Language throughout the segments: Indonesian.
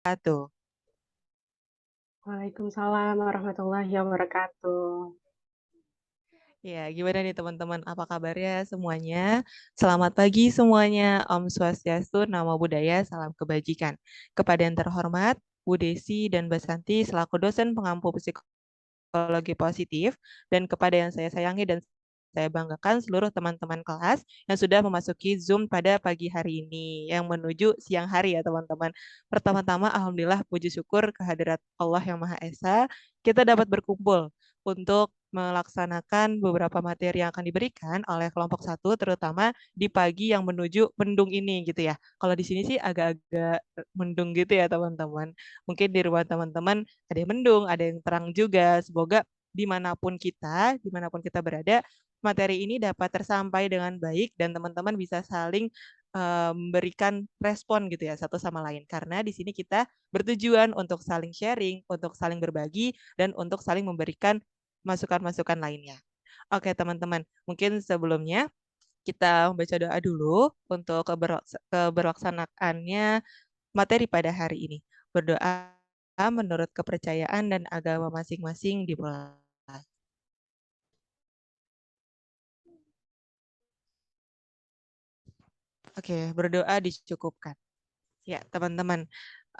Wabarakatuh. Waalaikumsalam warahmatullahi wabarakatuh. Ya, gimana nih teman-teman? Apa kabarnya semuanya? Selamat pagi semuanya. Om Swastiastu, Namo Buddhaya, salam kebajikan. Kepada yang terhormat, Bu Desi dan Mbak Santi selaku dosen pengampu psikologi positif, dan kepada yang saya sayangi dan saya banggakan seluruh teman-teman kelas yang sudah memasuki Zoom pada pagi hari ini, yang menuju siang hari ya teman-teman. Pertama-tama, Alhamdulillah puji syukur kehadirat Allah yang Maha Esa, kita dapat berkumpul untuk melaksanakan beberapa materi yang akan diberikan oleh kelompok satu, terutama di pagi yang menuju mendung ini gitu ya. Kalau di sini sih agak-agak mendung gitu ya teman-teman. Mungkin di rumah teman-teman ada yang mendung, ada yang terang juga. Semoga dimanapun kita berada, materi ini dapat tersampai dengan baik dan teman-teman bisa saling memberikan respon gitu ya satu sama lain. Karena di sini kita bertujuan untuk saling sharing, untuk saling berbagi, dan untuk saling memberikan masukan-masukan lainnya. Oke teman-teman, mungkin sebelumnya kita membaca doa dulu untuk keberlaksanaannya materi pada hari ini. Berdoa menurut kepercayaan dan agama masing-masing dimulai. Oke, berdoa dicukupkan. Ya, teman-teman.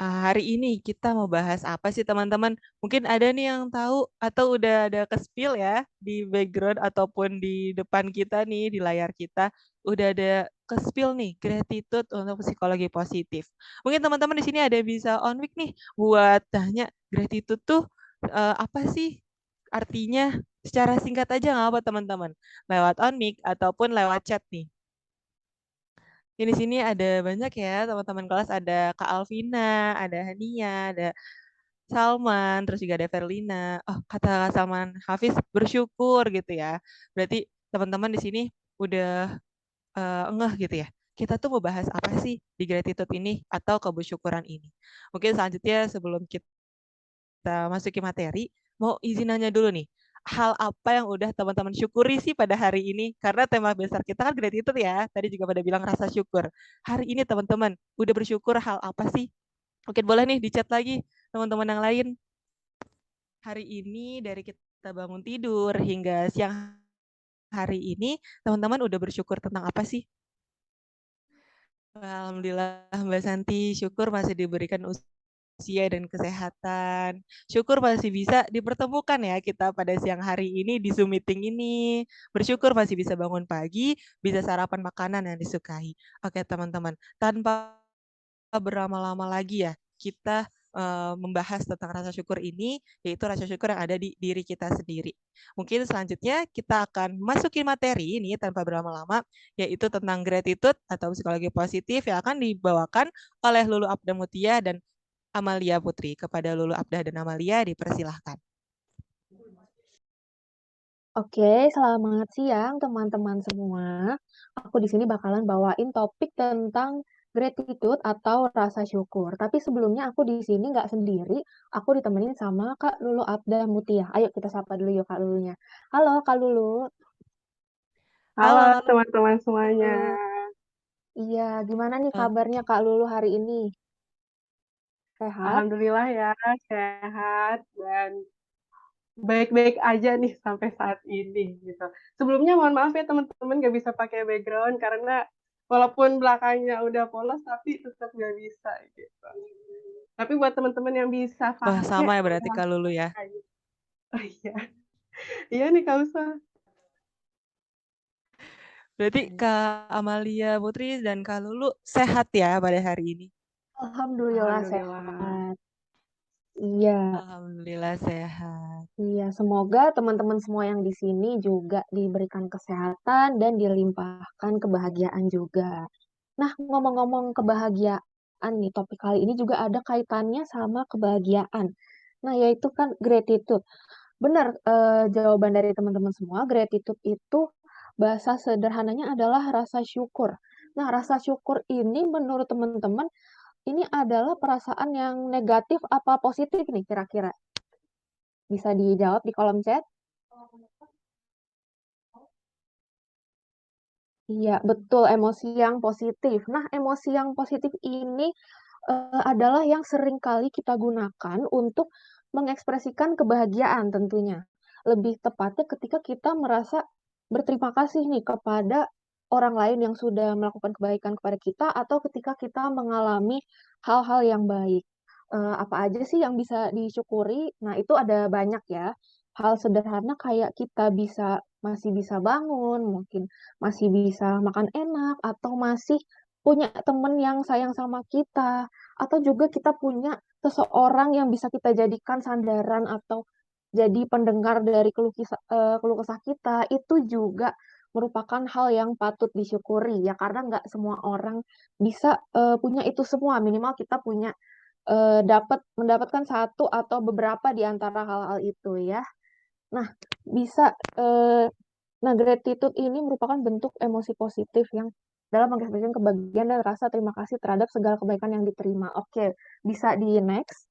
Hari ini kita mau bahas apa sih, teman-teman? Mungkin ada nih yang tahu atau udah ada ke-spill ya di background ataupun di depan kita nih, di layar kita. Udah ada ke-spill nih, gratitude untuk psikologi positif. Mungkin teman-teman di sini ada yang bisa on mic nih buat tanya gratitude tuh apa sih artinya? Secara singkat aja nggak apa teman-teman? Lewat on mic ataupun lewat chat nih. Di sini ada banyak ya teman-teman kelas, ada Kak Alvina, ada Hania, ada Salman, terus juga ada Verlina. Oh, kata Kak Salman Hafiz bersyukur gitu ya. Berarti teman-teman di sini udah ngeh gitu ya. Kita tuh mau bahas apa sih di gratitude ini atau kebersyukuran ini. Mungkin selanjutnya sebelum kita masuki materi, mau izin nanya dulu nih. Hal apa yang udah teman-teman syukuri sih pada hari ini? Karena tema besar kita kan gratitude ya. Tadi juga pada bilang rasa syukur. Hari ini teman-teman udah bersyukur hal apa sih? Mungkin boleh nih di chat lagi teman-teman yang lain. Hari ini dari kita bangun tidur hingga siang hari ini, teman-teman udah bersyukur tentang apa sih? Alhamdulillah Mbak Santi, syukur masih diberikan usia dan kesehatan. Syukur masih bisa dipertemukan ya kita pada siang hari ini di Zoom meeting ini. Bersyukur masih bisa bangun pagi, bisa sarapan makanan yang disukai. Oke teman-teman, tanpa berlama-lama lagi ya, kita membahas tentang rasa syukur ini, yaitu rasa syukur yang ada di diri kita sendiri. Mungkin selanjutnya kita akan masukin materi ini tanpa berlama-lama, yaitu tentang gratitude atau psikologi positif yang akan dibawakan oleh Lulu Abda Mutia dan Amalia Putri. Kepada Lulu Abda dan Amalia dipersilahkan. Oke, selamat siang teman-teman semua. Aku di sini bakalan bawain topik tentang gratitude atau rasa syukur. Tapi sebelumnya aku di sini nggak sendiri, aku ditemenin sama Kak Lulu Abda Mutia. Ayo kita sapa dulu yuk Kak Lulunya. Halo Kak Lulu. Halo Halo Kak teman-teman semuanya. Lulu. Iya, gimana nih kabarnya Oke. Kak Lulu hari ini? Sehat? Alhamdulillah ya, sehat dan baik-baik aja nih sampai saat ini gitu. Sebelumnya mohon maaf ya teman-teman nggak bisa pakai background karena walaupun belakangnya udah polos tapi tetap nggak bisa gitu. Tapi buat teman-teman yang bisa Wah, pakai, sama ya ya berarti udah Kak langsung Lulu ya. pakai aja. Oh iya, iya nih Kak Usa. Berarti Kak Amalia Putri dan Kak Lulu sehat ya pada hari ini. Alhamdulillah Alhamdulillah. sehat. Iya, Alhamdulillah sehat. iya, semoga teman-teman semua yang di sini juga diberikan kesehatan dan dilimpahkan kebahagiaan juga. Nah, ngomong-ngomong kebahagiaan nih, topik kali ini juga ada kaitannya sama kebahagiaan. Nah, yaitu kan gratitude. Benar, jawaban dari teman-teman semua, gratitude itu bahasa sederhananya adalah rasa syukur. Nah, rasa syukur ini menurut teman-teman, ini adalah perasaan yang negatif apa positif nih kira-kira? Bisa dijawab di kolom chat. Iya, betul, emosi yang positif. Nah, emosi yang positif ini adalah yang sering kali kita gunakan untuk mengekspresikan kebahagiaan tentunya. Lebih tepatnya ketika kita merasa berterima kasih nih kepada orang lain yang sudah melakukan kebaikan kepada kita atau ketika kita mengalami hal-hal yang baik. Apa aja sih yang bisa disyukuri? Nah, itu ada banyak ya. Hal sederhana kayak kita masih bisa bangun, mungkin masih bisa makan enak, atau masih punya temen yang sayang sama kita, atau juga kita punya seseorang yang bisa kita jadikan sandaran atau jadi pendengar dari keluh kesah kita, itu juga merupakan hal yang patut disyukuri ya, karena nggak semua orang bisa punya itu semua. Minimal kita punya mendapatkan satu atau beberapa di antara hal-hal itu ya. Nah, bisa nah, gratitude ini merupakan bentuk emosi positif yang dalam mengekspresikan kebahagiaan dan rasa terima kasih terhadap segala kebaikan yang diterima. Oke, bisa di next.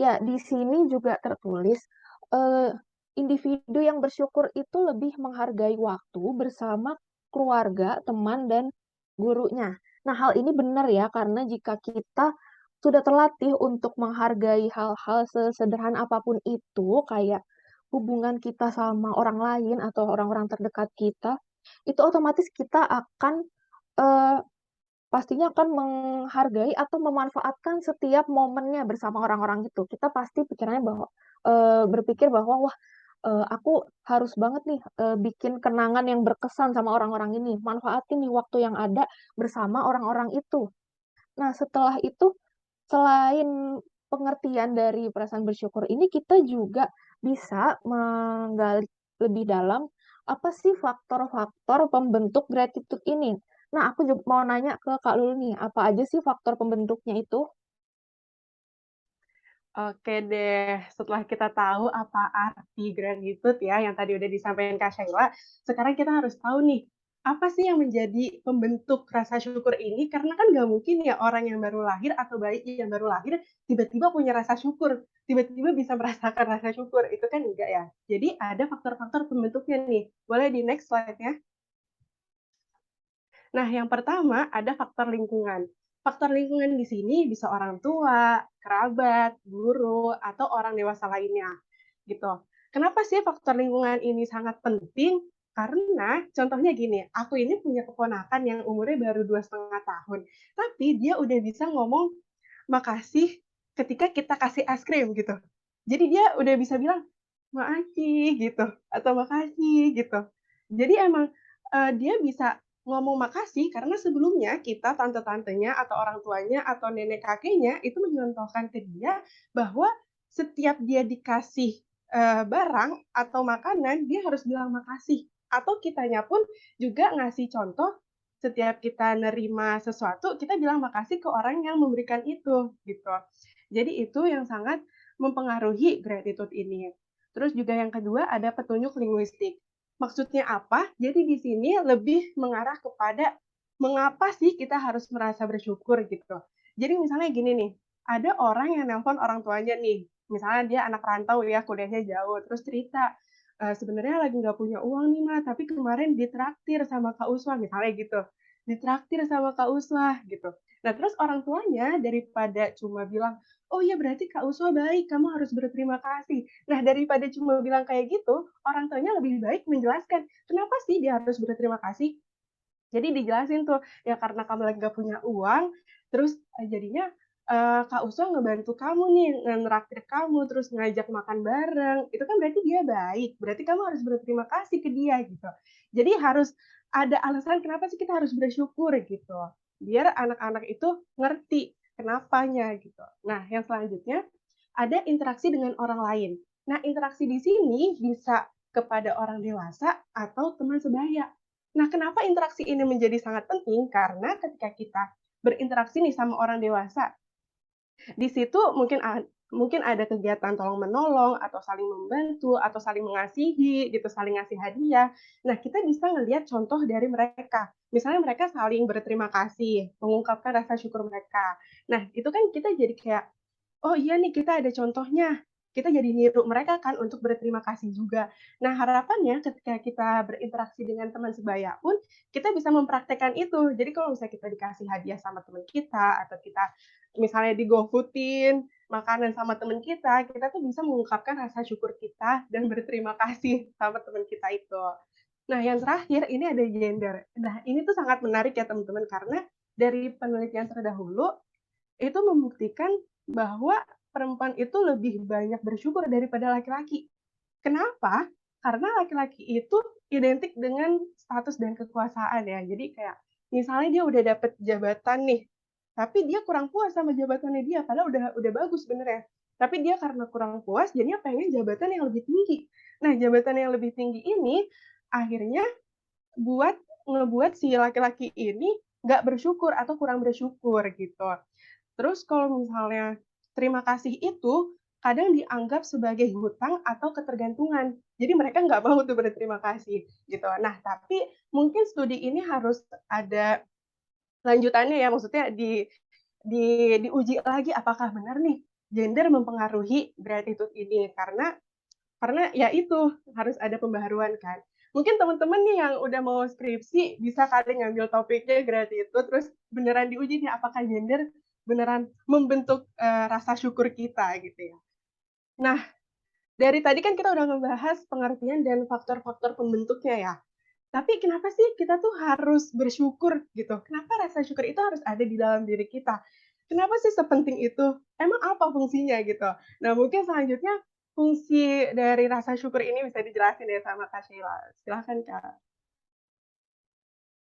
Ya, di sini juga tertulis eh, individu yang bersyukur itu lebih menghargai waktu bersama keluarga, teman, dan gurunya. Nah, hal ini benar ya, karena jika kita sudah terlatih untuk menghargai hal-hal sesederhana apapun itu, kayak hubungan kita sama orang lain atau orang-orang terdekat kita, itu otomatis kita akan eh, pastinya akan menghargai atau memanfaatkan setiap momennya bersama orang-orang itu. Kita pasti pikirannya bahwa berpikir bahwa wah, aku harus banget nih bikin kenangan yang berkesan sama orang-orang ini. Manfaatin nih waktu yang ada bersama orang-orang itu. Nah, setelah itu selain pengertian dari perasaan bersyukur ini, kita juga bisa menggali lebih dalam apa sih faktor-faktor pembentuk gratitude ini. Nah, aku juga mau nanya ke Kak Lulu nih, apa aja sih faktor pembentuknya itu? Oke deh, setelah kita tahu apa arti gratitude ya, yang tadi udah disampaikan Kak Sheila, sekarang kita harus tahu nih, apa sih yang menjadi pembentuk rasa syukur ini? Karena kan nggak mungkin ya orang yang baru lahir atau bayi yang baru lahir tiba-tiba punya rasa syukur, tiba-tiba bisa merasakan rasa syukur, itu kan enggak ya. Jadi ada faktor-faktor pembentuknya nih. Boleh di next slide-nya? Nah, yang pertama ada faktor lingkungan. Faktor lingkungan di sini bisa orang tua, kerabat, guru, atau orang dewasa lainnya. Gitu. Kenapa sih faktor lingkungan ini sangat penting? Karena contohnya gini, aku ini punya keponakan yang umurnya baru 2,5 tahun, tapi dia udah bisa ngomong makasih ketika kita kasih es krim gitu. Jadi dia udah bisa bilang makasih gitu atau makasih gitu. Jadi emang dia bisa ngomong makasih karena sebelumnya kita tante-tantenya atau orang tuanya atau nenek kakeknya itu menyontohkan ke dia bahwa setiap dia dikasih barang atau makanan dia harus bilang makasih atau kitanya pun juga ngasih contoh setiap kita nerima sesuatu, kita bilang makasih ke orang yang memberikan itu, gitu. Jadi itu yang sangat mempengaruhi gratitude ini. Terus juga yang kedua ada petunjuk linguistik. Maksudnya apa? Jadi di sini lebih mengarah kepada mengapa sih kita harus merasa bersyukur gitu. Jadi misalnya gini nih, ada orang yang nelpon orang tuanya nih, misalnya dia anak rantau ya, kuliahnya jauh, terus cerita, sebenarnya lagi nggak punya uang nih Ma, tapi kemarin ditraktir sama Kak Uswa, misalnya gitu. Ditraktir sama Kak Uswa gitu. Nah terus orang tuanya daripada cuma bilang, oh iya berarti Kak Uswa baik, kamu harus berterima kasih. Nah daripada cuma bilang kayak gitu, orang tuanya lebih baik menjelaskan, kenapa sih dia harus berterima kasih? Jadi dijelasin tuh, ya karena kamu lagi gak punya uang, terus jadinya Kak Uswa ngebantu kamu nih, ngeraktir kamu, terus ngajak makan bareng, itu kan berarti dia baik, berarti kamu harus berterima kasih ke dia gitu. Jadi harus ada alasan kenapa sih kita harus bersyukur gitu, biar anak-anak itu ngerti kenapanya gitu. Nah yang selanjutnya, ada interaksi dengan orang lain. Nah interaksi di sini bisa kepada orang dewasa atau teman sebaya. Nah, kenapa interaksi ini menjadi sangat penting? Karena ketika kita berinteraksi nih sama orang dewasa, di situ mungkin ada kegiatan tolong menolong atau saling membantu atau saling mengasihi gitu, saling ngasih hadiah. Nah, kita bisa ngelihat contoh dari mereka. Misalnya mereka saling berterima kasih, mengungkapkan rasa syukur mereka. Nah, itu kan kita jadi kayak, oh iya nih kita ada contohnya. kita jadi niru mereka kan untuk berterima kasih juga. Nah, harapannya ketika kita berinteraksi dengan teman sebaya pun, kita bisa mempraktekkan itu. Jadi kalau misalnya kita dikasih hadiah sama teman kita, atau kita misalnya di-GoFood-in makanan sama teman kita tuh bisa mengungkapkan rasa syukur kita dan berterima kasih sama teman kita itu. Nah, yang terakhir ini ada gender. Nah, ini tuh sangat menarik ya teman-teman, karena dari penelitian terdahulu itu membuktikan bahwa perempuan itu lebih banyak bersyukur daripada laki-laki. Kenapa? Karena laki-laki itu identik dengan status dan kekuasaan ya. Jadi kayak misalnya dia udah dapet jabatan nih, tapi dia kurang puas sama jabatannya dia, padahal udah bagus sebenarnya. Tapi dia karena kurang puas, jadinya pengen jabatan yang lebih tinggi. Nah, jabatan yang lebih tinggi ini akhirnya buat ngebuat si laki-laki ini nggak bersyukur atau kurang bersyukur gitu. Terus kalau misalnya terima kasih itu kadang dianggap sebagai hutang atau ketergantungan. Jadi mereka nggak mau tuh berterima kasih gitu. Nah, tapi mungkin studi ini harus ada lanjutannya ya, maksudnya diuji lagi apakah benar nih gender mempengaruhi gratitude ini, karena ya itu harus ada pembaharuan kan. Mungkin teman-teman nih yang udah mau skripsi bisa kali ngambil topiknya gratitude, terus beneran diuji nih apakah gender beneran membentuk rasa syukur kita gitu ya. Nah, dari tadi kan kita udah ngebahas pengertian dan faktor-faktor pembentuknya ya. Tapi kenapa sih kita tuh harus bersyukur gitu? Kenapa rasa syukur itu harus ada di dalam diri kita? Kenapa sih sepenting itu? Emang apa fungsinya gitu? Nah, mungkin selanjutnya fungsi dari rasa syukur ini bisa dijelasin ya sama Kak Sheila. Silahkan Kak.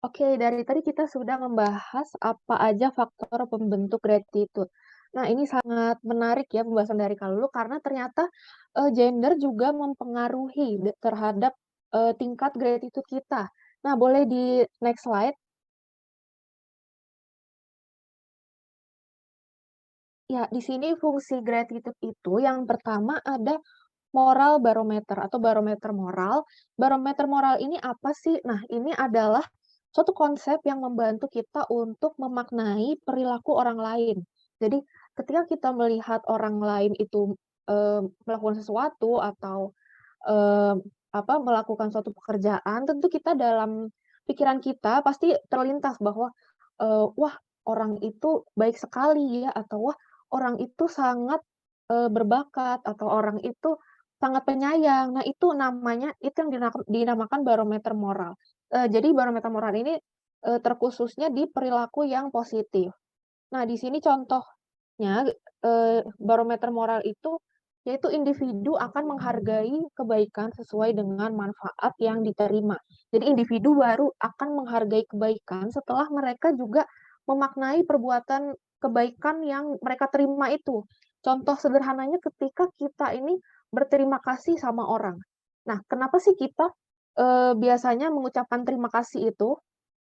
Oke, dari tadi kita sudah membahas apa aja faktor pembentuk gratitude. Nah, ini sangat menarik ya pembahasan dari Kak Lulu karena ternyata gender juga mempengaruhi terhadap tingkat gratitude kita. Nah, boleh di next slide. Ya, di sini fungsi gratitude itu yang pertama ada moral barometer atau barometer moral. Barometer moral ini apa sih? Nah, ini adalah suatu konsep yang membantu kita untuk memaknai perilaku orang lain. Jadi, ketika kita melihat orang lain itu melakukan sesuatu atau eee, melakukan suatu pekerjaan, tentu kita dalam pikiran kita pasti terlintas bahwa, "Wah, orang itu baik sekali ya," atau, "Wah, orang itu sangat, berbakat," atau, "Orang itu sangat penyayang." Nah, itu namanya itu yang dinamakan barometer moral. Jadi barometer moral ini, terkhususnya di perilaku yang positif. Nah, di sini contohnya, barometer moral itu, yaitu individu akan menghargai kebaikan sesuai dengan manfaat yang diterima. Jadi individu baru akan menghargai kebaikan setelah mereka juga memaknai perbuatan kebaikan yang mereka terima itu. Contoh sederhananya ketika kita ini berterima kasih sama orang. Nah, kenapa sih kita, biasanya mengucapkan terima kasih itu?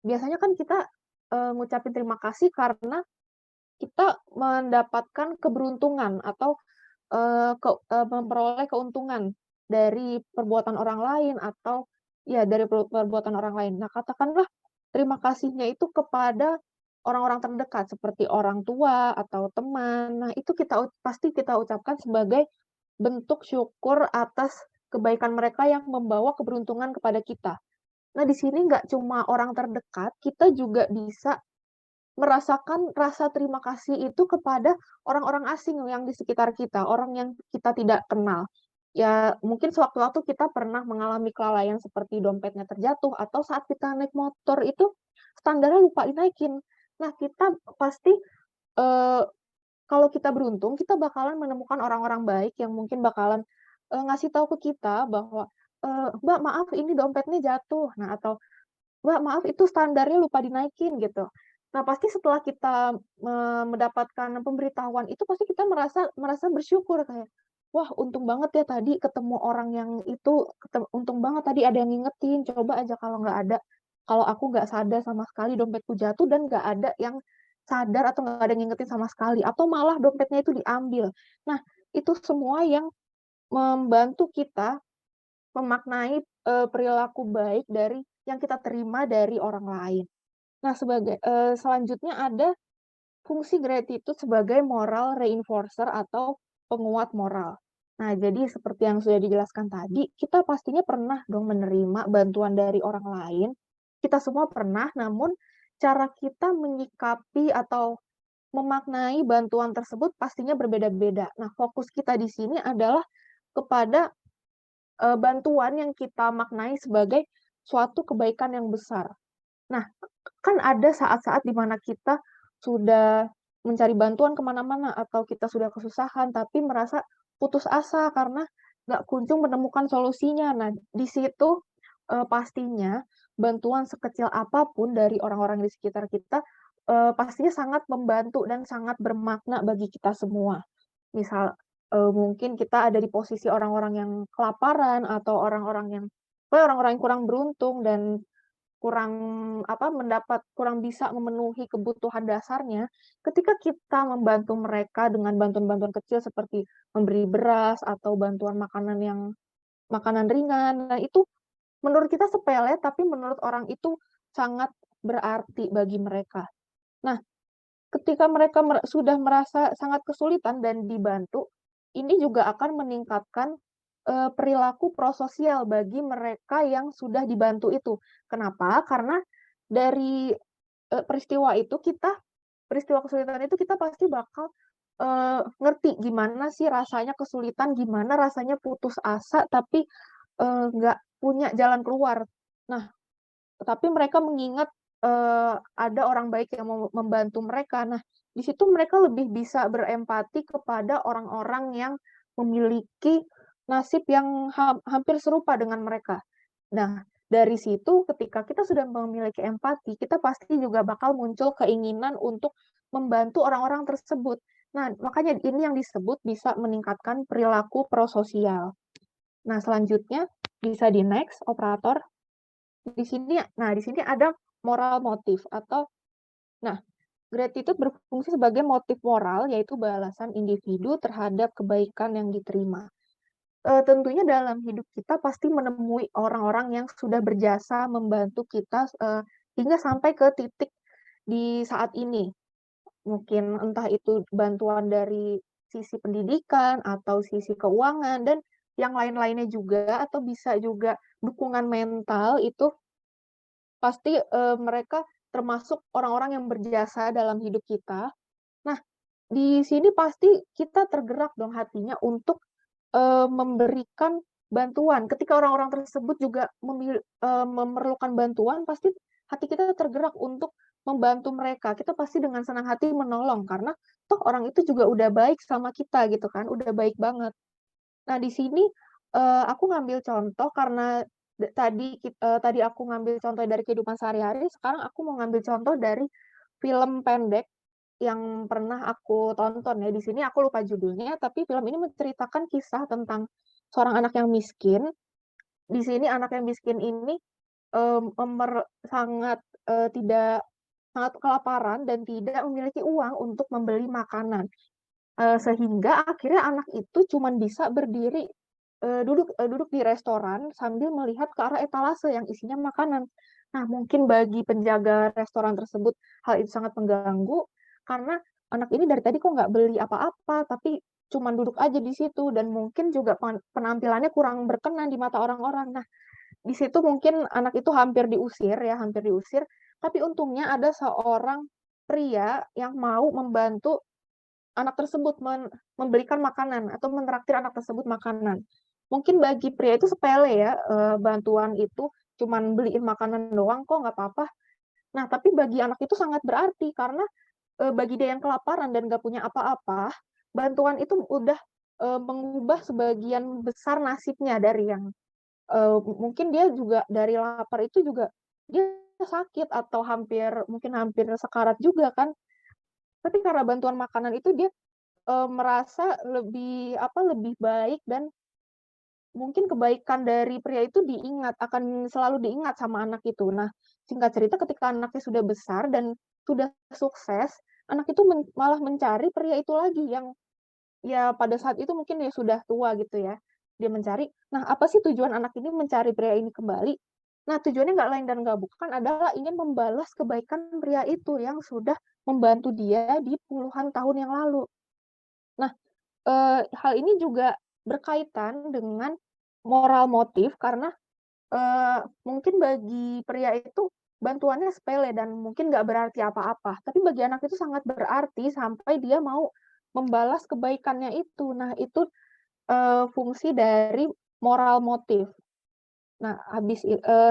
Biasanya kan kita, ngucapin terima kasih karena kita mendapatkan keberuntungan atau, memperoleh keuntungan dari perbuatan orang lain atau ya dari perbuatan orang lain. Nah, katakanlah terima kasihnya itu kepada orang-orang terdekat seperti orang tua atau teman. Nah, itu pasti kita ucapkan sebagai bentuk syukur atas kebaikan mereka yang membawa keberuntungan kepada kita. Nah, di sini nggak cuma orang terdekat, kita juga bisa merasakan rasa terima kasih itu kepada orang-orang asing yang di sekitar kita, orang yang kita tidak kenal. Ya, mungkin sewaktu-waktu kita pernah mengalami kelalaian seperti dompetnya terjatuh atau saat kita naik motor itu standarnya lupa dinaikin. Nah, kita pasti, eee, kalau kita beruntung, kita bakalan menemukan orang-orang baik yang mungkin bakalan, ngasih tahu ke kita bahwa, "Mbak, maaf ini dompetnya jatuh." Nah, atau "Mbak, maaf itu standarnya lupa dinaikin," gitu. Nah, pasti setelah kita mendapatkan pemberitahuan itu pasti kita merasa merasa bersyukur kayak, "Wah, untung banget ya tadi ketemu orang yang itu, untung banget tadi ada yang ngingetin, coba aja kalau aku nggak sadar sama sekali dompetku jatuh dan nggak ada yang sadar atau nggak ada yang ngingetin sama sekali, atau malah dompetnya itu diambil." Nah, itu semua yang membantu kita memaknai, perilaku baik dari yang kita terima dari orang lain. Nah, selanjutnya ada fungsi gratitude sebagai moral reinforcer atau penguat moral. Nah, jadi seperti yang sudah dijelaskan tadi, kita pastinya pernah dong menerima bantuan dari orang lain. Kita semua pernah, namun cara kita menyikapi atau memaknai bantuan tersebut pastinya berbeda-beda. Nah, fokus kita di sini adalah kepada bantuan yang kita maknai sebagai suatu kebaikan yang besar. Nah, kan ada saat-saat di mana kita sudah mencari bantuan kemana-mana atau kita sudah kesusahan, tapi merasa putus asa karena nggak kunjung menemukan solusinya. Nah, di situ pastinya bantuan sekecil apapun dari orang-orang di sekitar kita pastinya sangat membantu dan sangat bermakna bagi kita semua. Misal mungkin kita ada di posisi orang-orang yang kelaparan atau orang-orang yang kurang beruntung dan kurang kurang bisa memenuhi kebutuhan dasarnya, ketika kita membantu mereka dengan bantuan-bantuan kecil seperti memberi beras atau bantuan makanan ringan, nah itu menurut kita sepele, tapi menurut orang itu sangat berarti bagi mereka. Nah, ketika mereka sudah merasa sangat kesulitan dan dibantu, ini juga akan meningkatkan perilaku prososial bagi mereka yang sudah dibantu itu. Kenapa? Karena dari peristiwa kesulitan itu kita pasti bakal ngerti gimana sih rasanya kesulitan, gimana rasanya putus asa, tapi nggak punya jalan keluar. Nah, tetapi mereka mengingat ada orang baik yang mau membantu mereka. Nah, di situ mereka lebih bisa berempati kepada orang-orang yang memiliki nasib yang hampir serupa dengan mereka. Nah, dari situ ketika kita sudah memiliki empati, kita pasti juga bakal muncul keinginan untuk membantu orang-orang tersebut. Nah, makanya ini yang disebut bisa meningkatkan perilaku prososial. Nah, selanjutnya bisa di next operator. Di sini ada moral motif atau gratitude berfungsi sebagai motif moral, yaitu balasan individu terhadap kebaikan yang diterima. Tentunya dalam hidup kita pasti menemui orang-orang yang sudah berjasa membantu kita hingga sampai ke titik di saat ini. Mungkin entah itu bantuan dari sisi pendidikan atau sisi keuangan dan yang lain-lainnya juga, atau bisa juga dukungan mental itu pasti mereka termasuk orang-orang yang berjasa dalam hidup kita. Nah, di sini pasti kita tergerak dong hatinya untuk memberikan bantuan. Ketika orang-orang tersebut juga memerlukan bantuan, pasti hati kita tergerak untuk membantu mereka. Kita pasti dengan senang hati menolong karena toh orang itu juga udah baik sama kita gitu kan, udah baik banget. Nah, di sini aku ngambil contoh karena tadi aku ngambil contoh dari kehidupan sehari-hari, sekarang aku mau ngambil contoh dari film pendek yang pernah aku tonton ya. Di sini aku lupa judulnya, tapi film ini menceritakan kisah tentang seorang anak yang miskin. Di sini anak yang miskin ini, mmm, memer sangat, tidak sangat kelaparan dan tidak memiliki uang untuk membeli makanan. Sehingga akhirnya anak itu cuman bisa berdiri, duduk di restoran sambil melihat ke arah etalase yang isinya makanan. Nah, mungkin bagi penjaga restoran tersebut hal itu sangat mengganggu, karena anak ini dari tadi kok nggak beli apa-apa, tapi cuman duduk aja di situ dan mungkin juga penampilannya kurang berkenan di mata orang-orang. Nah, di situ mungkin anak itu hampir diusir, tapi untungnya ada seorang pria yang mau membantu anak tersebut memberikan makanan atau menraktir anak tersebut makanan. Mungkin bagi pria itu sepele ya, bantuan itu cuman beliin makanan doang kok nggak apa-apa. Nah, tapi bagi anak itu sangat berarti karena, bagi dia yang kelaparan dan nggak punya apa-apa, bantuan itu udah, mengubah sebagian besar nasibnya dari yang, mungkin dia juga dari lapar itu juga dia sakit atau mungkin hampir sekarat juga kan. Tapi karena bantuan makanan itu dia merasa lebih baik dan mungkin kebaikan dari pria itu akan selalu diingat sama anak itu. Nah, singkat cerita ketika anaknya sudah besar dan sudah sukses, anak itu malah mencari pria itu lagi yang ya pada saat itu mungkin dia sudah tua gitu ya. Dia mencari, nah apa sih tujuan anak ini mencari pria ini kembali? Nah, tujuannya nggak lain dan nggak bukan adalah ingin membalas kebaikan pria itu yang sudah membantu dia di puluhan tahun yang lalu. Nah, hal ini juga berkaitan dengan moral motif karena mungkin bagi pria itu bantuannya sepele dan mungkin nggak berarti apa-apa, tapi bagi anak itu sangat berarti sampai dia mau membalas kebaikannya itu. Nah, itu, fungsi dari moral motif. Nah,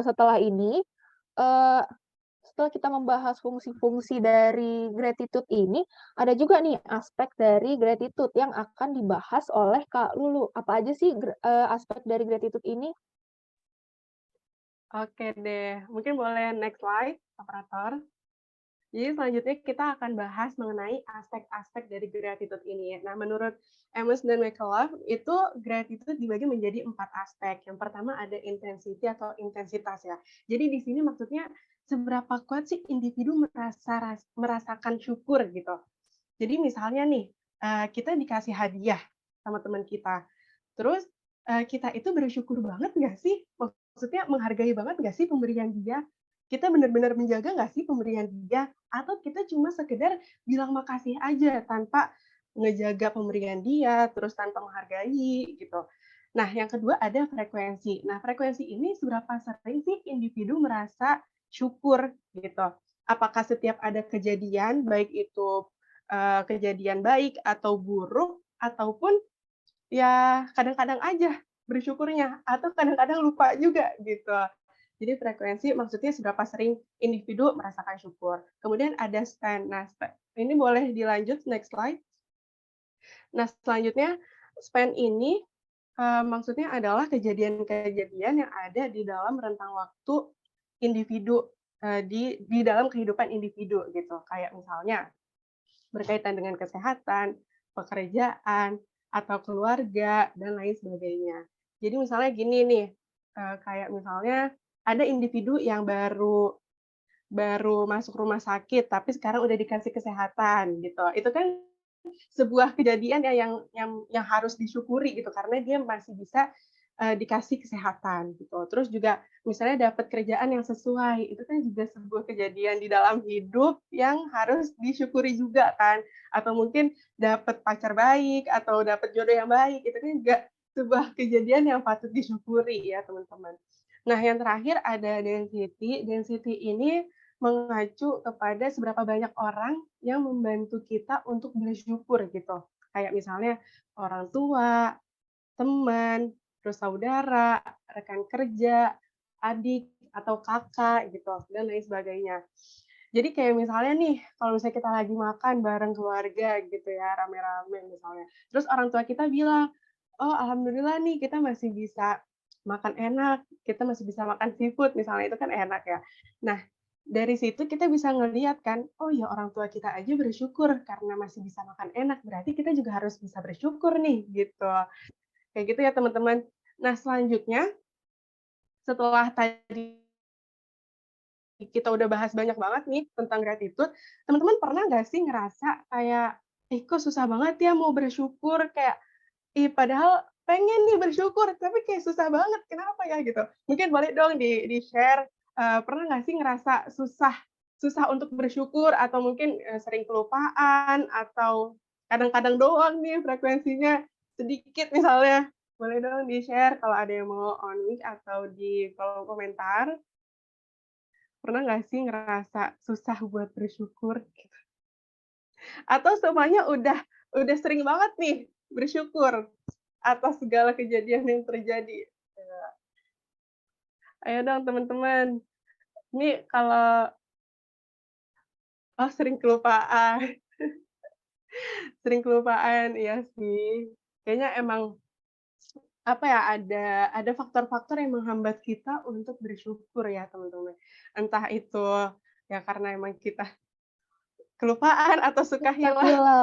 setelah ini, eee, setelah kita membahas fungsi-fungsi dari gratitude ini, ada juga nih aspek dari gratitude yang akan dibahas oleh Kak Lulu. Apa aja sih aspek dari gratitude ini? Oke deh, mungkin boleh next slide, operator. Jadi selanjutnya kita akan bahas mengenai aspek-aspek dari gratitude ini. Nah, menurut Amos dan McCullough, itu gratitude dibagi menjadi 4 aspek. Yang pertama ada intensity atau intensitas ya. Jadi di sini maksudnya seberapa kuat sih individu merasakan syukur gitu. Jadi misalnya nih, kita dikasih hadiah sama teman kita. Terus kita itu bersyukur banget nggak sih? Maksudnya menghargai banget nggak sih pemberian dia? Kita benar-benar menjaga nggak sih pemberian dia? Atau kita cuma sekedar bilang makasih aja tanpa ngejaga pemberian dia, terus tanpa menghargai gitu. Nah, yang kedua ada frekuensi. Nah, frekuensi ini seberapa sering sih individu merasa syukur gitu. Apakah setiap ada kejadian, baik itu kejadian baik atau buruk, ataupun ya kadang-kadang aja bersyukurnya, atau kadang-kadang lupa juga gitu. Jadi frekuensi maksudnya seberapa sering individu merasakan syukur. Kemudian ada span. Nah, ini boleh dilanjut next slide. Nah, selanjutnya span ini maksudnya adalah kejadian-kejadian yang ada di dalam rentang waktu individu di dalam kehidupan individu gitu. Kayak misalnya berkaitan dengan kesehatan, pekerjaan, atau keluarga, dan lain sebagainya. Jadi misalnya gini nih, kayak misalnya ada individu yang baru masuk rumah sakit, tapi sekarang udah dikasih kesehatan gitu. Itu kan sebuah kejadian ya yang harus disyukuri gitu karena dia masih bisa dikasih kesehatan gitu. Terus juga misalnya dapat kerjaan yang sesuai, itu kan juga sebuah kejadian di dalam hidup yang harus disyukuri juga kan. Atau mungkin dapat pacar baik atau dapat jodoh yang baik, itu kan juga sebuah kejadian yang patut disyukuri ya teman-teman. Nah, yang terakhir ada density. Density ini mengacu kepada seberapa banyak orang yang membantu kita untuk bersyukur gitu. Kayak misalnya orang tua, teman, terus saudara, rekan kerja, adik atau kakak gitu dan lain sebagainya. Jadi kayak misalnya nih, kalau misalnya kita lagi makan bareng keluarga gitu ya, rame-rame misalnya. Terus orang tua kita bilang, "Oh, alhamdulillah nih kita masih bisa makan enak, kita masih bisa makan seafood," misalnya itu kan enak ya. Nah, dari situ kita bisa ngelihat kan, oh ya orang tua kita aja bersyukur karena masih bisa makan enak, berarti kita juga harus bisa bersyukur nih gitu. Kayak gitu ya teman-teman. Nah selanjutnya, setelah tadi kita udah bahas banyak banget nih tentang gratitude, teman-teman pernah nggak sih ngerasa kayak, ih kok susah banget ya mau bersyukur, kayak, ih padahal pengen nih bersyukur, tapi kayak susah banget, kenapa ya gitu. Mungkin boleh dong di-share, pernah nggak sih ngerasa susah susah untuk bersyukur atau mungkin, sering kelupaan atau kadang-kadang doang nih frekuensinya sedikit misalnya. Boleh dong di-share kalau ada yang mau on mic atau di kolom komentar. Pernah nggak sih ngerasa susah buat bersyukur gitu? Atau semuanya udah sering banget nih bersyukur atas segala kejadian yang terjadi? Ayo dong teman-teman. Ini kalau oh sering kelupaan, sering kelupaan, iya sih. Kayaknya emang apa ya, ada faktor-faktor yang menghambat kita untuk bersyukur ya teman-teman. Entah itu ya karena emang kita kelupaan atau suka Kak hilang. Lula.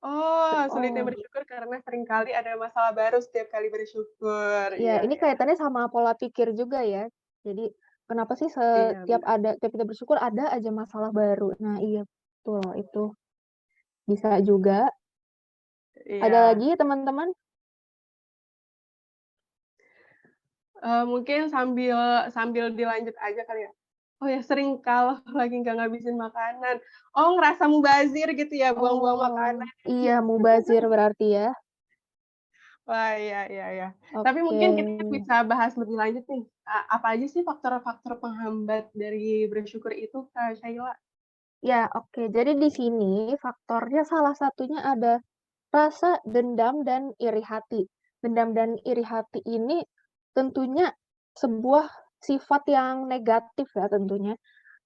Oh, sulitnya Oh, bersyukur karena seringkali ada masalah baru setiap kali bersyukur. iya, Iya ini iya. kaitannya sama pola pikir juga ya. Jadi, kenapa sih Iya benar. setiap kita bersyukur ada aja masalah baru. Nah, iya betul, itu bisa juga. Ada Iya. lagi teman-teman? Mungkin sambil sambil dilanjut aja kali ya. Oh ya, sering kalau lagi nggak ngabisin makanan. Oh, ngerasa mubazir gitu ya, buang-buang Oh, makanan. iya mubazir berarti ya. Wah, iya iya iya. Tapi Oke. mungkin kita bisa bahas lebih lanjut nih, apa aja sih faktor-faktor penghambat dari bersyukur itu, Kak Shaila? Ya, oke. Jadi di sini faktornya salah satunya ada rasa dendam dan iri hati. Dendam dan iri hati ini tentunya sebuah sifat yang negatif ya tentunya.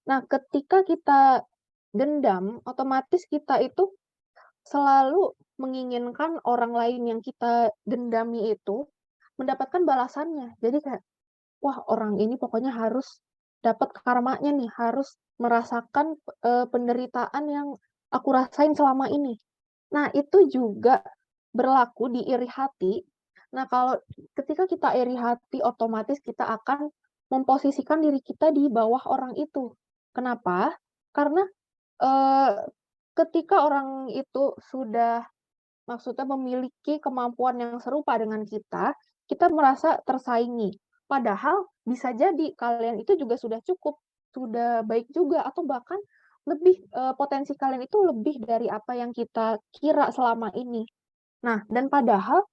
Nah, ketika kita dendam, otomatis kita itu selalu menginginkan orang lain yang kita dendami itu mendapatkan balasannya. Jadi kayak, wah orang ini pokoknya harus dapat karmanya nih, harus merasakan, penderitaan yang aku rasain selama ini. Nah, itu juga berlaku di iri hati. Nah, kalau ketika kita iri hati, otomatis kita akan memposisikan diri kita di bawah orang itu. Kenapa? Karena, eee, ketika orang itu sudah maksudnya memiliki kemampuan yang serupa dengan kita merasa tersaingi. Padahal bisa jadi kalian itu juga sudah cukup, sudah baik juga, atau bahkan lebih, potensi kalian itu lebih dari apa yang kita kira selama ini. Nah, dan padahal,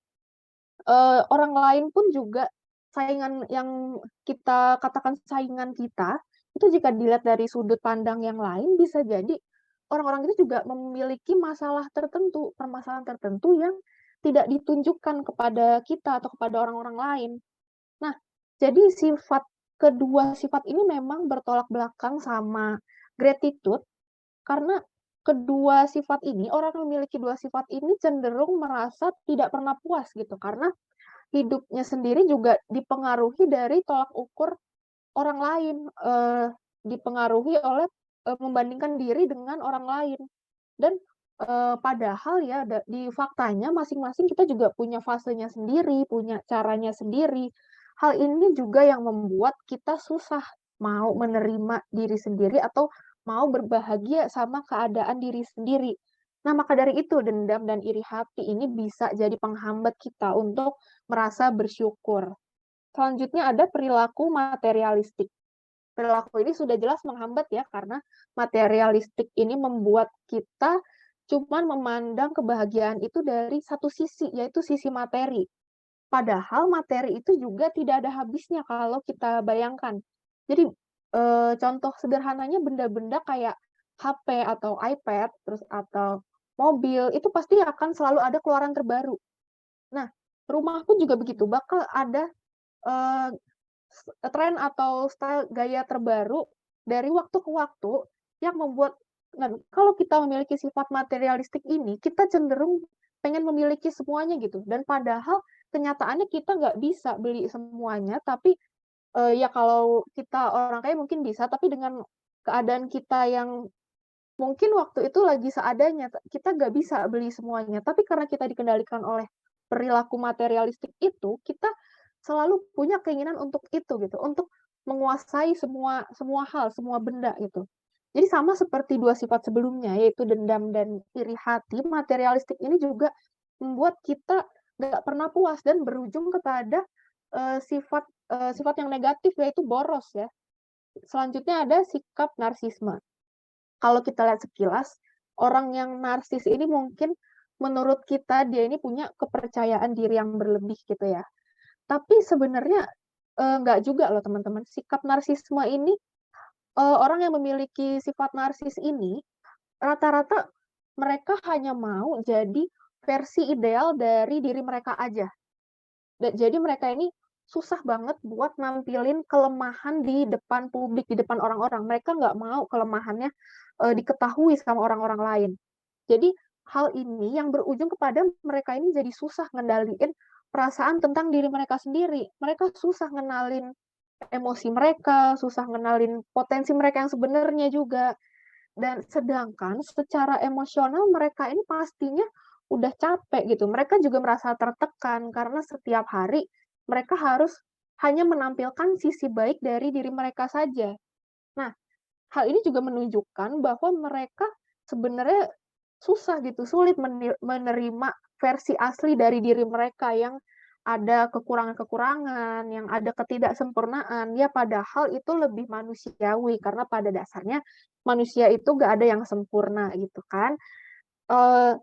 orang lain pun juga saingan yang kita katakan saingan kita, itu jika dilihat dari sudut pandang yang lain bisa jadi orang-orang itu juga memiliki masalah tertentu, permasalahan tertentu yang tidak ditunjukkan kepada kita atau kepada orang-orang lain. Nah, jadi kedua sifat ini memang bertolak belakang sama gratitude, karena kedua sifat ini, orang yang memiliki dua sifat ini cenderung merasa tidak pernah puas gitu, karena hidupnya sendiri juga dipengaruhi dari tolak ukur orang lain, dipengaruhi oleh, membandingkan diri dengan orang lain. Dan, padahal ya di faktanya masing-masing kita juga punya fasenya sendiri, punya caranya sendiri. Hal ini juga yang membuat kita susah mau menerima diri sendiri atau mau berbahagia sama keadaan diri sendiri. Nah, maka dari itu dendam dan iri hati ini bisa jadi penghambat kita untuk merasa bersyukur. Selanjutnya ada perilaku materialistik. Perilaku ini sudah jelas menghambat ya, karena materialistik ini membuat kita cuman memandang kebahagiaan itu dari satu sisi, yaitu sisi materi. Padahal materi itu juga tidak ada habisnya kalau kita bayangkan. Jadi, contoh sederhananya benda-benda kayak HP atau iPad, terus atau mobil, itu pasti akan selalu ada keluaran terbaru. Nah, rumah pun juga begitu, bakal ada, eee, tren atau style gaya terbaru dari waktu ke waktu yang membuat kalau kita memiliki sifat materialistik ini, kita cenderung pengen memiliki semuanya gitu, dan padahal kenyataannya kita nggak bisa beli semuanya, tapi, ya kalau kita orang kaya mungkin bisa, tapi dengan keadaan kita yang mungkin waktu itu lagi seadanya, kita nggak bisa beli semuanya, tapi karena kita dikendalikan oleh perilaku materialistik itu, kita selalu punya keinginan untuk itu gitu, untuk menguasai semua semua hal, semua benda gitu. Jadi sama seperti 2 sifat sebelumnya, yaitu dendam dan iri hati, materialistik ini juga membuat kita nggak pernah puas dan berujung kepada, sifat yang negatif yaitu boros ya. Selanjutnya ada sikap narsisme. Kalau kita lihat sekilas, orang yang narsis ini mungkin menurut kita dia ini punya kepercayaan diri yang berlebih gitu ya. Tapi sebenarnya, nggak juga loh teman-teman. Sikap narsisme ini, orang yang memiliki sifat narsis ini, rata-rata mereka hanya mau jadi versi ideal dari diri mereka aja. Jadi mereka ini susah banget buat nampilin kelemahan di depan publik, di depan orang-orang. Mereka nggak mau kelemahannya, diketahui sama orang-orang lain. Jadi hal ini yang berujung kepada mereka ini jadi susah ngendaliin perasaan tentang diri mereka sendiri. Mereka susah ngenalin emosi mereka, susah ngenalin potensi mereka yang sebenarnya juga. Dan sedangkan secara emosional mereka ini pastinya udah capek gitu. Mereka juga merasa tertekan karena setiap hari mereka harus hanya menampilkan sisi baik dari diri mereka saja. Nah, hal ini juga menunjukkan bahwa mereka sebenarnya susah gitu, sulit menerima versi asli dari diri mereka yang ada kekurangan-kekurangan, yang ada ketidaksempurnaan, ya padahal itu lebih manusiawi karena pada dasarnya manusia itu gak ada yang sempurna gitu kan. Eee,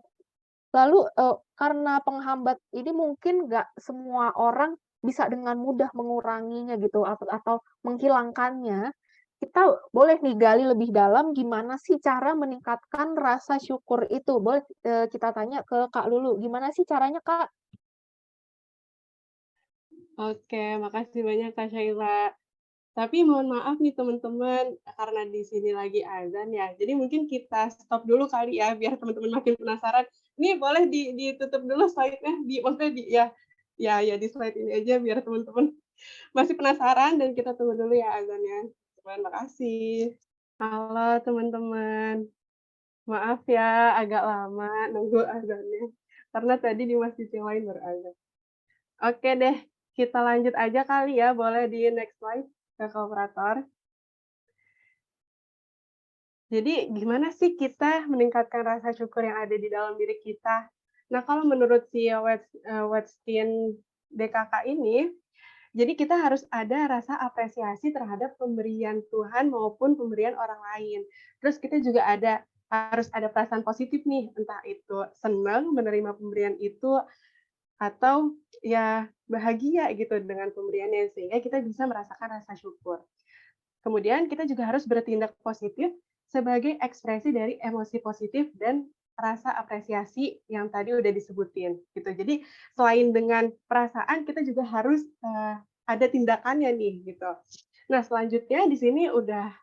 Lalu, karena penghambat ini mungkin nggak semua orang bisa dengan mudah menguranginya gitu atau menghilangkannya. Kita boleh nih gali lebih dalam gimana sih cara meningkatkan rasa syukur itu. Boleh, kita tanya ke Kak Lulu, gimana sih caranya, Kak? Oke, makasih banyak Kak Syaila. Tapi mohon maaf nih teman-teman, karena di sini lagi azan ya. Jadi mungkin kita stop dulu kali ya, biar teman-teman makin penasaran. Ini boleh ditutup dulu slide-nya, maksudnya di slide ini aja biar teman-teman masih penasaran dan kita tunggu dulu ya azannya. Terima kasih. Halo teman-teman, maaf ya agak lama nunggu azannya, karena tadi di masjid yang lain berazan. Oke deh, kita lanjut aja kali ya, boleh di next slide, Kakak Operator. Jadi gimana sih kita meningkatkan rasa syukur yang ada di dalam diri kita? Nah, kalau menurut si Westin DKK ini, jadi kita harus ada rasa apresiasi terhadap pemberian Tuhan maupun pemberian orang lain. Terus kita juga harus ada perasaan positif nih, entah itu senang menerima pemberian itu atau ya bahagia gitu dengan pemberiannya sehingga kita bisa merasakan rasa syukur. Kemudian kita juga harus bertindak positif sebagai ekspresi dari emosi positif dan rasa apresiasi yang tadi udah disebutin gitu. Jadi selain dengan perasaan kita juga harus ada tindakannya nih gitu. Nah, selanjutnya di sini udah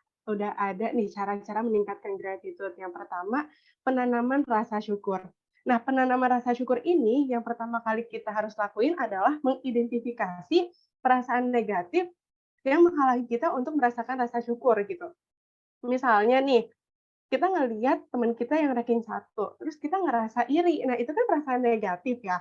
ada nih cara-cara meningkatkan gratitude. Yang pertama, penanaman rasa syukur. Nah, penanaman rasa syukur ini yang pertama kali kita harus lakuin adalah mengidentifikasi perasaan negatif yang menghalangi kita untuk merasakan rasa syukur gitu. Misalnya nih, kita ngelihat teman kita yang ranking 1, terus kita ngerasa iri. Nah, itu kan perasaan negatif ya.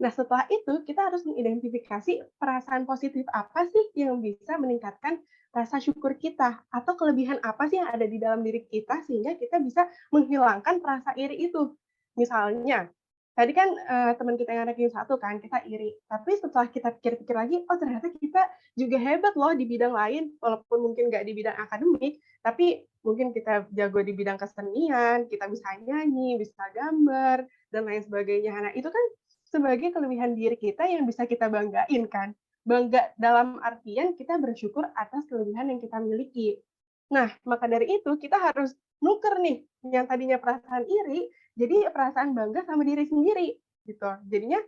Nah, setelah itu kita harus mengidentifikasi perasaan positif apa sih yang bisa meningkatkan rasa syukur kita atau kelebihan apa sih yang ada di dalam diri kita sehingga kita bisa menghilangkan rasa iri itu. Misalnya, tadi kan teman kita yang ranking 1 kan kita iri, tapi setelah kita pikir-pikir lagi, oh ternyata kita juga hebat loh di bidang lain, walaupun mungkin nggak di bidang akademik, tapi mungkin kita jago di bidang kesenian, kita bisa nyanyi, bisa gambar, dan lain sebagainya. Nah, itu kan sebagai kelebihan diri kita yang bisa kita banggain kan. Bangga dalam artian kita bersyukur atas kelebihan yang kita miliki. Nah, maka dari itu kita harus nuker nih yang tadinya perasaan iri jadi perasaan bangga sama diri sendiri gitu. Jadinya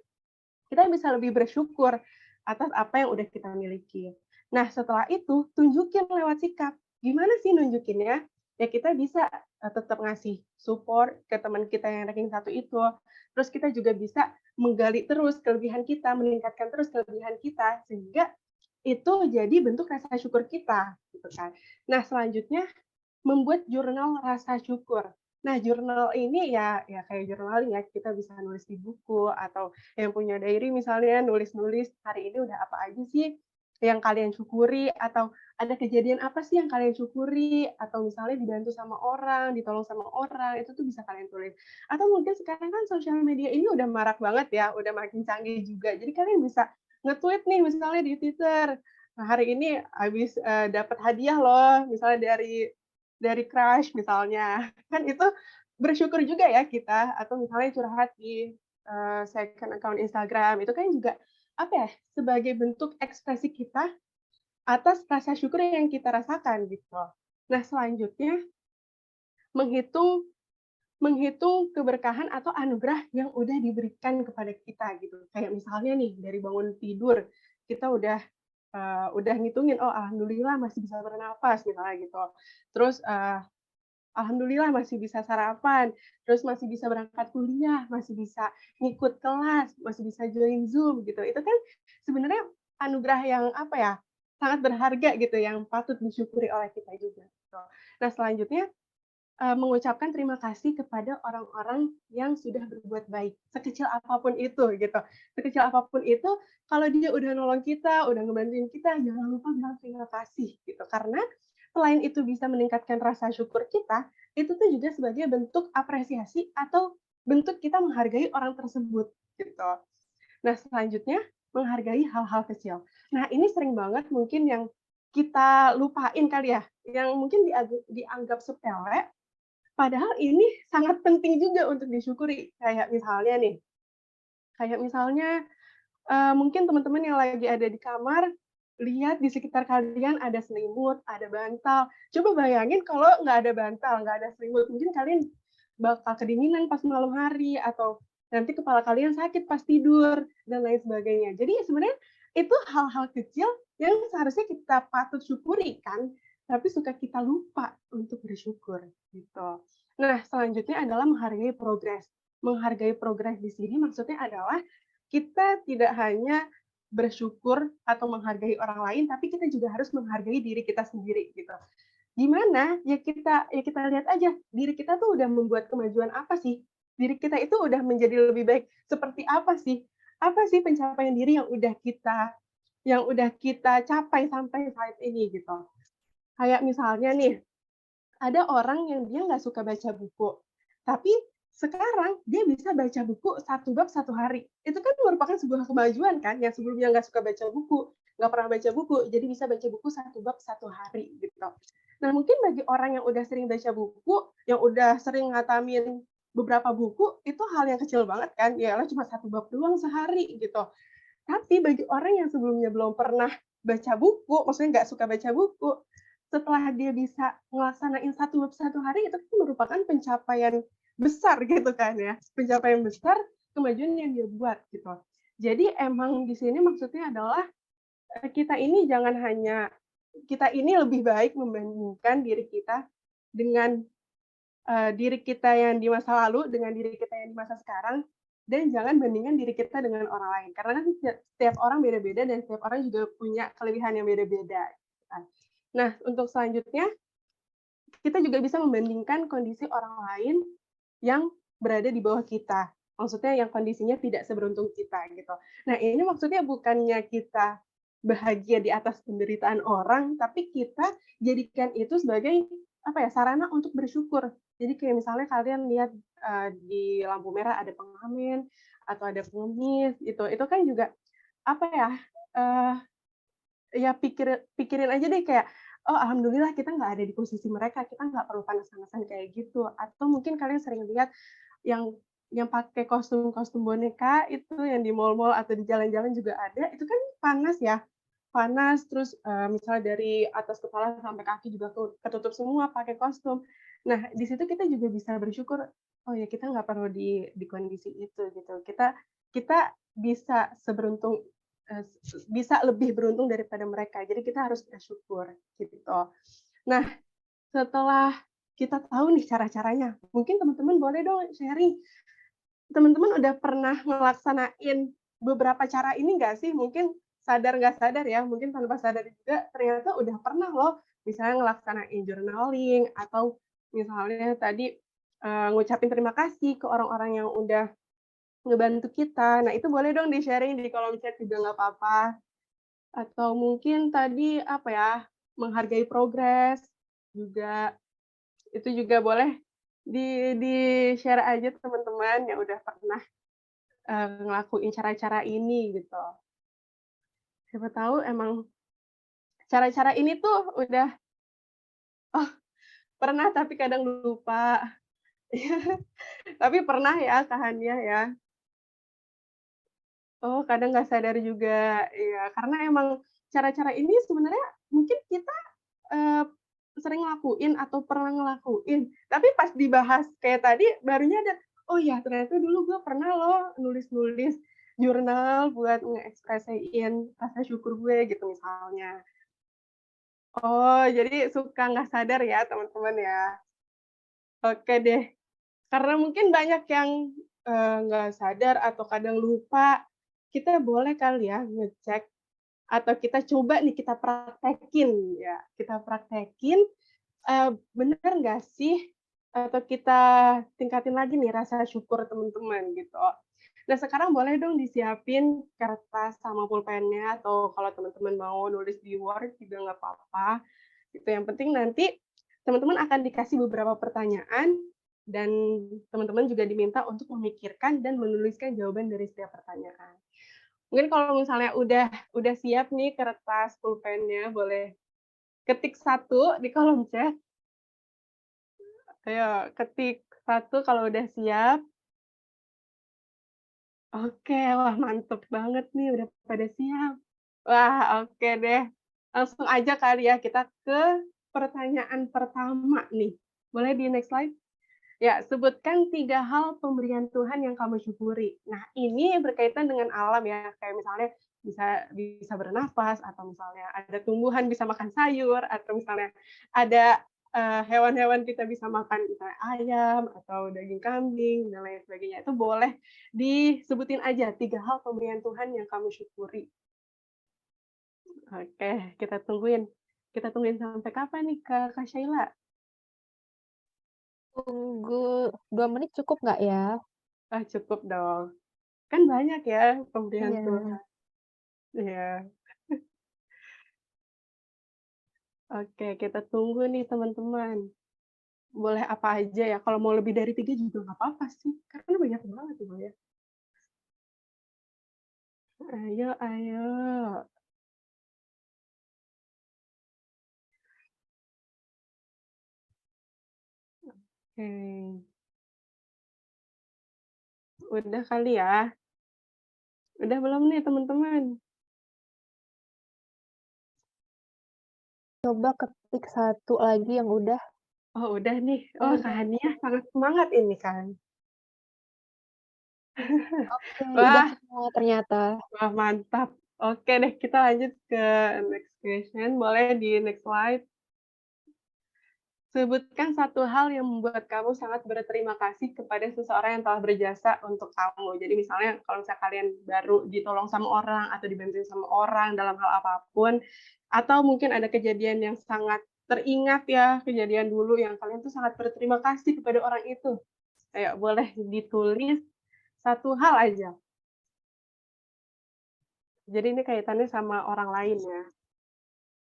kita bisa lebih bersyukur atas apa yang udah kita miliki. Nah, setelah itu tunjukin lewat sikap. Gimana sih nunjukinnya? Ya kita bisa tetap ngasih support ke teman kita yang ranking 1 itu. Terus kita juga bisa menggali terus kelebihan kita, meningkatkan terus kelebihan kita sehingga itu jadi bentuk rasa syukur kita gitu kan. Nah, selanjutnya membuat jurnal rasa syukur. Nah, jurnal ini ya kayak journaling ya, kita bisa nulis di buku atau yang punya diary misalnya nulis-nulis hari ini udah apa aja sih yang kalian syukuri atau ada kejadian apa sih yang kalian syukuri atau misalnya dibantu sama orang, ditolong sama orang, itu tuh bisa kalian tulis. Atau mungkin sekarang kan sosial media ini udah marak banget ya, udah makin canggih juga. Jadi kalian bisa nge-tweet nih misalnya di Twitter. Nah, hari ini habis dapat hadiah loh, misalnya dari crush misalnya, kan itu bersyukur juga ya kita, atau misalnya curhat di second account Instagram, itu kan juga apa ya, sebagai bentuk ekspresi kita atas rasa syukur yang kita rasakan gitu. Nah, selanjutnya menghitung menghitung keberkahan atau anugerah yang udah diberikan kepada kita gitu. Kayak misalnya nih dari bangun tidur kita udah ngitungin, oh alhamdulillah masih bisa bernafas misalnya gitu. Terus alhamdulillah masih bisa sarapan, terus masih bisa berangkat kuliah, masih bisa ngikut kelas, masih bisa join Zoom gitu. Itu kan sebenarnya anugerah yang apa ya, sangat berharga gitu yang patut disyukuri oleh kita juga. Gitu. Nah, selanjutnya mengucapkan terima kasih kepada orang-orang yang sudah berbuat baik, sekecil apapun itu gitu. Sekecil apapun itu, kalau dia udah nolong kita, udah ngebantuin kita, jangan lupa bilang terima kasih gitu. Karena selain itu bisa meningkatkan rasa syukur kita, itu tuh juga sebagai bentuk apresiasi atau bentuk kita menghargai orang tersebut gitu. Nah, selanjutnya menghargai hal-hal kecil. Nah, ini sering banget mungkin yang kita lupain kali ya, yang mungkin dianggap sepele, padahal ini sangat penting juga untuk disyukuri. Kayak misalnya mungkin teman-teman yang lagi ada di kamar, lihat di sekitar kalian ada selimut, ada bantal. Coba bayangin kalau nggak ada bantal, nggak ada selimut, mungkin kalian bakal kedinginan pas malam hari, atau nanti kepala kalian sakit pas tidur, dan lain sebagainya. Jadi sebenarnya itu hal-hal kecil yang seharusnya kita patut syukuri kan, tapi suka kita lupa untuk bersyukur gitu. Nah, selanjutnya adalah menghargai progres. Menghargai progres di sini maksudnya adalah kita tidak hanya bersyukur atau menghargai orang lain, tapi kita juga harus menghargai diri kita sendiri gitu. Gimana? Ya kita lihat aja, diri kita tuh udah membuat kemajuan apa sih? Diri kita itu udah menjadi lebih baik seperti apa sih? Apa sih pencapaian diri yang udah kita capai sampai saat ini gitu. Kayak misalnya nih, ada orang yang dia nggak suka baca buku, tapi sekarang dia bisa baca buku 1 bab 1 hari. Itu kan merupakan sebuah kemajuan kan, yang sebelumnya nggak suka baca buku, nggak pernah baca buku, jadi bisa baca buku 1 bab 1 hari gitu. Nah, mungkin bagi orang yang udah sering baca buku, yang udah sering ngatamin beberapa buku, itu hal yang kecil banget kan, yalah cuma 1 bab doang sehari gitu. Tapi bagi orang yang sebelumnya belum pernah baca buku, maksudnya nggak suka baca buku, setelah dia bisa ngelaksanain 1 bab 1 hari, itu kan merupakan pencapaian besar gitu kan ya. Pencapaian besar, kemajuan yang dia buat gitu. Jadi emang di sini maksudnya adalah kita ini lebih baik membandingkan diri kita dengan diri kita yang di masa lalu dengan diri kita yang di masa sekarang, dan jangan bandingkan diri kita dengan orang lain. Karena kan setiap orang beda-beda dan setiap orang juga punya kelebihan yang beda-beda. Nah, untuk selanjutnya, kita juga bisa membandingkan kondisi orang lain yang berada di bawah kita. Maksudnya yang kondisinya tidak seberuntung kita gitu. Nah, ini maksudnya bukannya kita bahagia di atas penderitaan orang, tapi kita jadikan itu sebagai sarana untuk bersyukur. Jadi kayak misalnya kalian lihat di lampu merah ada pengamen atau ada pengemis gitu. Itu kan juga uh, ya pikirin aja deh kayak, oh alhamdulillah kita nggak ada di posisi mereka, kita nggak perlu panas-panasan kayak gitu. Atau mungkin kalian sering lihat yang pakai kostum-kostum boneka itu yang di mall-mall atau di jalan-jalan juga ada, itu kan panas ya, panas terus misalnya dari atas kepala sampai kaki juga ketutup semua pakai kostum. Nah, di situ kita juga bisa bersyukur, oh ya kita nggak perlu di kondisi itu gitu. Kita bisa bisa lebih beruntung daripada mereka. Jadi kita harus bersyukur gitu. Nah, setelah kita tahu nih cara-caranya, mungkin teman-teman boleh dong sharing. Teman-teman udah pernah ngelaksanain beberapa cara ini nggak sih? Mungkin sadar nggak sadar ya, mungkin tanpa sadar juga ternyata udah pernah loh, misalnya ngelaksanain journaling, atau misalnya tadi ngucapin terima kasih ke orang-orang yang udah ngebantu kita. Nah, itu boleh dong di-sharing di kolom chat juga nggak apa-apa. Atau mungkin tadi menghargai progres juga, itu juga boleh di-share aja teman-teman yang udah pernah ngelakuin cara-cara ini gitu. Siapa tahu emang cara-cara ini tuh udah pernah tapi kadang lupa. Tapi pernah ya Kahania ya. Oh, kadang nggak sadar juga. Iya, karena emang cara-cara ini sebenarnya mungkin kita sering ngelakuin atau pernah ngelakuin, tapi pas dibahas kayak tadi baru nyadar, oh ya ternyata dulu gue pernah loh nulis-nulis jurnal buat ngekspresiin rasa syukur gue gitu misalnya. Oh, jadi suka nggak sadar ya teman-teman ya. Oke deh, karena mungkin banyak yang nggak sadar atau kadang lupa, kita boleh kali ya ngecek atau kita coba nih kita praktekin ya, kita praktekin bener nggak sih, atau kita tingkatin lagi nih rasa syukur teman-teman gitu. Nah, sekarang boleh dong disiapin kertas sama pulpennya, atau kalau teman-teman mau nulis di Word juga nggak apa-apa. Gitu. Yang penting nanti teman-teman akan dikasih beberapa pertanyaan, dan teman-teman juga diminta untuk memikirkan dan menuliskan jawaban dari setiap pertanyaan. Mungkin kalau misalnya udah siap nih kertas pulpennya, boleh ketik 1 di kolom chat. Ayo ketik 1 kalau udah siap. Oke, wah mantep banget nih udah pada siap. Wah, oke deh. Langsung aja kali ya kita ke pertanyaan pertama nih. Boleh di next slide? Ya, sebutkan 3 hal pemberian Tuhan yang kamu syukuri. Nah, ini berkaitan dengan alam ya, kayak misalnya bisa bisa bernafas, atau misalnya ada tumbuhan bisa makan sayur, atau misalnya ada, hewan-hewan kita bisa makan misalnya ayam, atau daging kambing, dan lain sebagainya. Itu boleh disebutin aja 3 hal pemberian Tuhan yang kamu syukuri. Oke, kita tungguin. Kita tungguin sampai kapan nih, Kak Sheila? Tunggu 2 menit cukup nggak ya? Ah, cukup dong. Kan banyak ya pemberian Iya. Tuhan. Iya. Oke, kita tunggu nih teman-teman. Boleh apa aja ya, kalau mau lebih dari 3 juga nggak apa-apa sih, karena banyak banget tuh ya. Ayo ayo. Oke. Udah kali ya? Udah belum nih teman-teman? Coba ketik 1 lagi yang udah. Oh udah nih. Oh, Oh Kak udah. Hania sangat semangat ini kan. Oke, udah Wah, semua ternyata. wah mantap. Oke deh, kita lanjut ke next question. Boleh di next slide. Sebutkan 1 hal yang membuat kamu sangat berterima kasih kepada seseorang yang telah berjasa untuk kamu. Jadi misalnya kalau misalnya kalian baru ditolong sama orang atau dibantuin sama orang dalam hal apapun, atau mungkin ada kejadian yang sangat teringat ya, kejadian dulu yang kalian tuh sangat berterima kasih kepada orang itu. Kayak boleh ditulis 1 hal aja. Jadi ini kaitannya sama orang lain ya.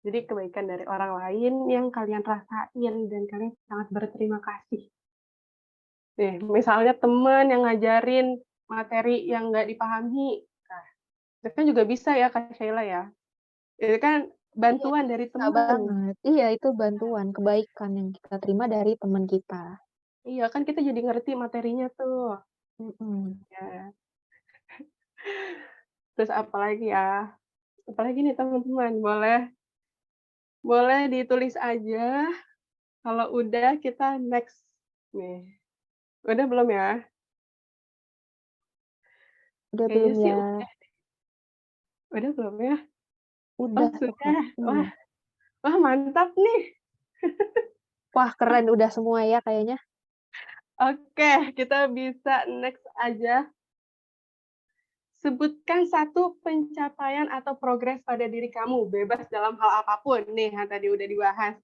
Jadi kebaikan dari orang lain yang kalian rasain dan kalian sangat berterima kasih. Nih, misalnya teman yang ngajarin materi yang nggak dipahami, nah, itu kan juga bisa ya Kak Sheila ya. Itu kan Iya, bantuan dari bisa teman. banget. Iya, itu bantuan, kebaikan yang kita terima dari teman kita. Iya, kan kita jadi ngerti materinya tuh. Mhm. Ya. Terus apalagi ya? Apalagi nih teman-teman, boleh boleh ditulis aja. Kalau udah kita next nih. Udah belum ya? Udah Kayaknya belum sih ya? udah belum ya? Oh Udah kok, Kak. sudah. Iya. Wah, wah mantap nih. Wah, keren udah semua ya kayaknya. Oke, kita bisa next aja. Sebutkan 1 pencapaian atau progres pada diri kamu, bebas dalam hal apapun. Nih, yang tadi udah dibahas.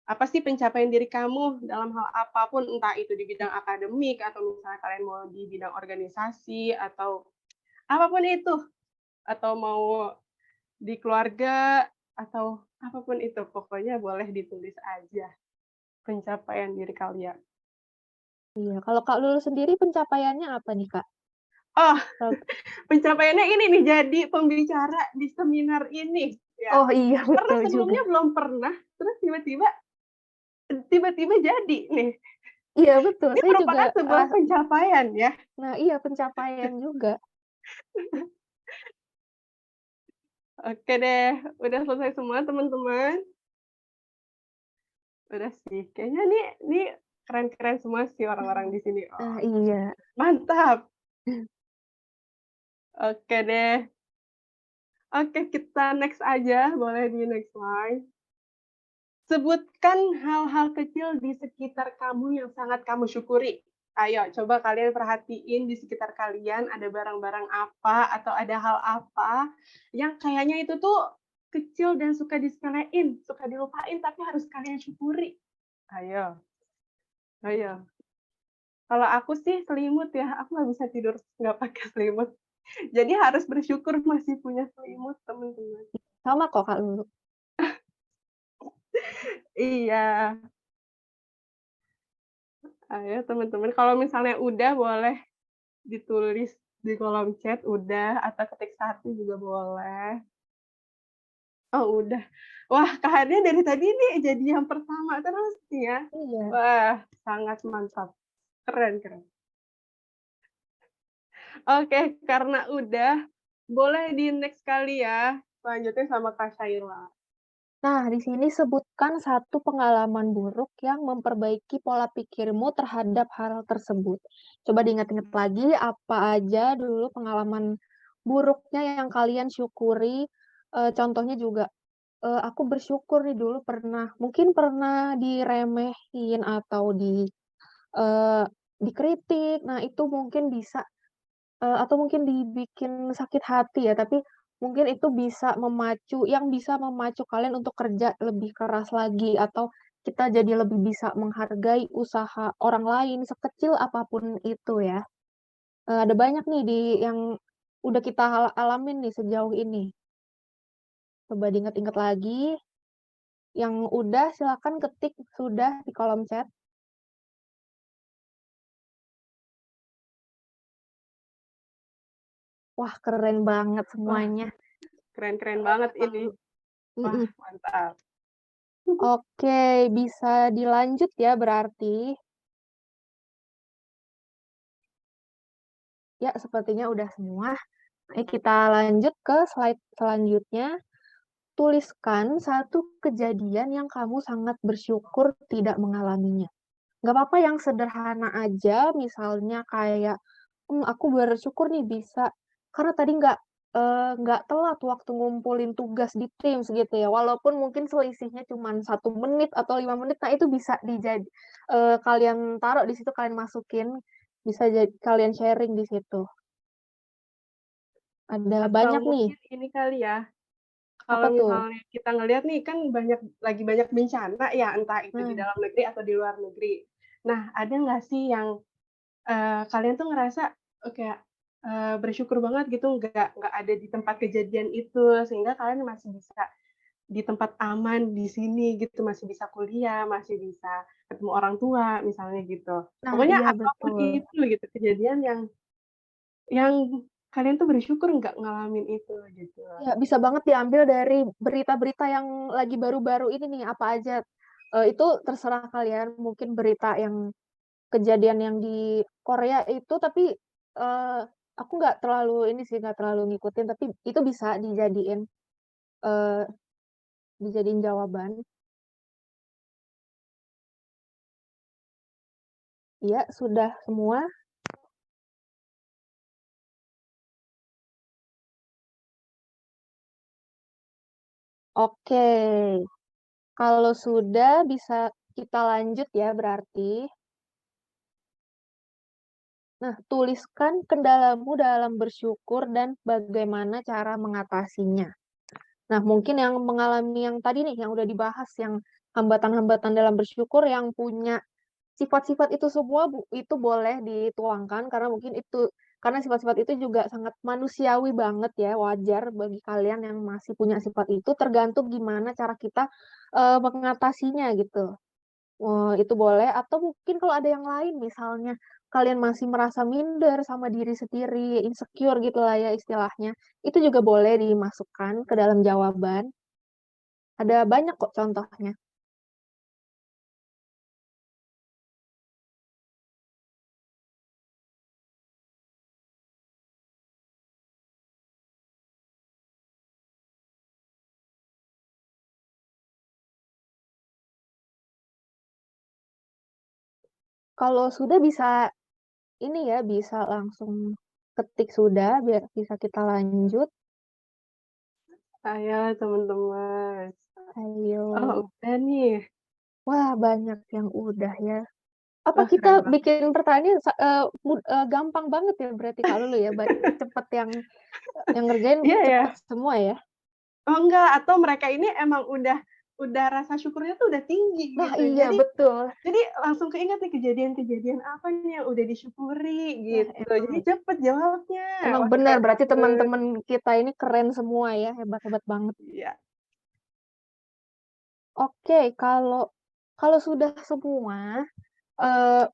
Apa sih pencapaian diri kamu dalam hal apapun, entah itu di bidang akademik, atau misalnya kalian mau di bidang organisasi, atau apapun itu. Atau mau di keluarga, atau apapun itu. Pokoknya boleh ditulis aja pencapaian diri kalian. Iya, kalau Kak Lulu sendiri pencapaiannya apa nih, Kak? Oh, Prog pencapaiannya ini nih, jadi pembicara di seminar ini, ya. Oh iya, Karena betul juga. sebelumnya belum pernah, terus tiba-tiba jadi nih. Iya betul, Ini saya juga merupakan sebuah pencapaian ya. nah iya pencapaian juga. Oke deh, udah selesai semua teman-teman? Udah sih, kayaknya nih keren-keren semua sih orang-orang di sini. Nah Oh, iya. mantap. Oke deh. Oke, kita next aja, boleh di next slide. Sebutkan hal-hal kecil di sekitar kamu yang sangat kamu syukuri. Ayo, coba kalian perhatiin di sekitar kalian ada barang-barang apa atau ada hal apa yang kayaknya itu tuh kecil dan suka disepelein, suka dilupain, tapi harus kalian syukuri. Ayo, ayo. Kalau aku sih selimut ya, aku nggak bisa tidur nggak pakai selimut. Jadi harus bersyukur masih punya selimut, teman-teman. Sama kok Kak Lulu. Iya. Ayo teman-teman, kalau misalnya udah boleh ditulis di kolom chat udah, atau ketik 1 juga boleh. Oh udah. Wah, Kak Hania dari tadi nih jadi yang pertama terus nih ya. Iya. Wah, sangat mantap. Keren keren. Oke, karena udah, boleh di next kali ya, selanjutnya sama Kak Shaila. Nah, di sini sebutkan satu pengalaman buruk yang memperbaiki pola pikirmu terhadap hal tersebut. Coba diingat-ingat lagi apa aja dulu pengalaman buruknya yang kalian syukuri. Contohnya juga, aku bersyukur nih dulu mungkin pernah diremehin atau eee, dikritik. Nah, itu mungkin bisa atau mungkin dibikin sakit hati ya, tapi mungkin itu bisa memacu kalian untuk kerja lebih keras lagi, atau kita jadi lebih bisa menghargai usaha orang lain sekecil apapun itu ya. Ada banyak nih yang udah kita alamin nih sejauh ini. Coba diingat-ingat lagi, yang udah silakan ketik sudah di kolom chat. Wah, keren banget Wah, semuanya. keren-keren banget ini. Wah, Mhm. mantap. Oke, bisa dilanjut ya berarti. Ya, sepertinya udah semua. Ayo kita lanjut ke slide selanjutnya. Tuliskan satu kejadian yang kamu sangat bersyukur tidak mengalaminya. Nggak apa-apa yang sederhana aja, misalnya kayak, aku bersyukur nih bisa, karena tadi nggak telat waktu ngumpulin tugas di Teams gitu ya, walaupun mungkin selisihnya cuma 1 menit atau 5 menit, nah itu bisa kalian taruh di situ, kalian masukin, bisa kalian sharing di situ. Ada Atau banyak nih, mungkin ini kali ya, apa kalau tuh? misalnya kita ngelihat nih kan lagi banyak bencana ya, entah itu di Nah, dalam negeri atau di luar negeri. Nah, ada nggak sih yang kalian tuh ngerasa, kayak, bersyukur banget gitu nggak ada di tempat kejadian itu, sehingga kalian masih bisa di tempat aman di sini gitu, masih bisa kuliah, masih bisa ketemu orang tua misalnya gitu. nah Pokoknya iya apapun betul. itu gitu, kejadian yang kalian tuh bersyukur nggak ngalamin itu gitu. Ya, bisa banget diambil dari berita-berita yang lagi baru-baru ini nih, apa aja. Itu terserah kalian, mungkin berita yang kejadian yang di Korea itu, tapi, eee, aku nggak terlalu ini sih, nggak terlalu ngikutin, tapi itu bisa eee, dijadiin jawaban. Iya, sudah semua? Oke, kalau sudah bisa kita lanjut ya berarti. Nah, tuliskan kendalamu dalam bersyukur dan bagaimana cara mengatasinya. Nah, mungkin yang mengalami yang tadi nih, yang udah dibahas, yang hambatan-hambatan dalam bersyukur yang punya sifat-sifat itu semua itu boleh dituangkan, karena sifat-sifat itu juga sangat manusiawi banget ya, wajar bagi kalian yang masih punya sifat itu, tergantung gimana cara kita, mengatasinya gitu. Itu boleh, atau mungkin kalau ada yang lain, misalnya kalian masih merasa minder sama diri sendiri, insecure gitulah ya istilahnya, itu juga boleh dimasukkan ke dalam jawaban. Ada banyak kok contohnya. Kalau sudah bisa ini ya, bisa langsung ketik sudah biar bisa kita lanjut. Ayo teman-teman. Ayo. Oh udah nih. Wah, banyak yang udah ya. Apa Wah kita keren banget. bikin pertanyaan gampang banget ya berarti Kak Lulu ya, cepet yang ngerjain Iya ya. cepet semua ya? Oh enggak, atau mereka ini emang udah rasa syukurnya tuh udah tinggi Nah gitu. iya, betul. Jadi langsung keinget nih kejadian-kejadian apa nih yang udah disyukuri Wah, gitu. Jadi cepet jawabnya. emang Wah benar, keren berarti banget. teman-teman kita ini keren semua ya, hebat-hebat banget. Iya. Oke, kalau kalau sudah semua, eee,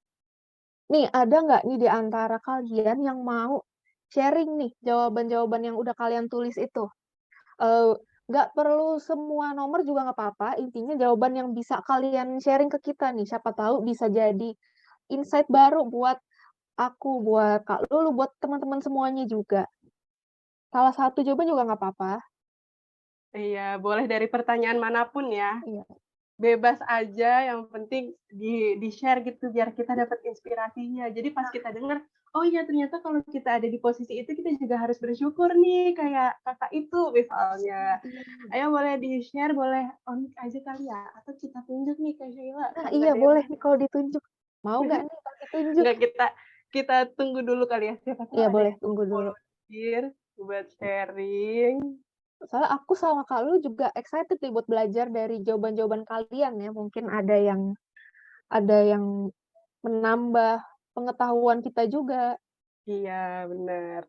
nih ada nggak nih di antara kalian yang mau sharing nih jawaban-jawaban yang udah kalian tulis itu. Nggak perlu semua nomor juga nggak apa-apa, intinya jawaban yang bisa kalian sharing ke kita nih, siapa tahu bisa jadi insight baru buat aku, buat Kak Lulu, buat teman-teman semuanya juga. Salah satu jawaban juga nggak apa-apa. Iya, boleh dari pertanyaan manapun ya. Iya. Bebas aja, yang penting di-share gitu biar kita dapat inspirasinya. Jadi pas kita dengar, oh iya ternyata kalau kita ada di posisi itu kita juga harus bersyukur nih kayak kakak itu misalnya. Iya. Ayo boleh di-share, boleh on aja kali ya, atau kita tunjuk nih ke Sheila. Nah, Kalau nggak iya ada yang boleh nih kalau ditunjuk. Mau nggak nih kalau ditunjuk? nggak kita tunggu dulu kali ya, siapa tahu Iya ada boleh, yang tunggu dulu. volunteer buat sharing. Soalnya aku sama Kak Lulu juga excited nih buat belajar dari jawaban-jawaban kalian ya. Mungkin ada yang menambah pengetahuan kita juga. Iya, benar.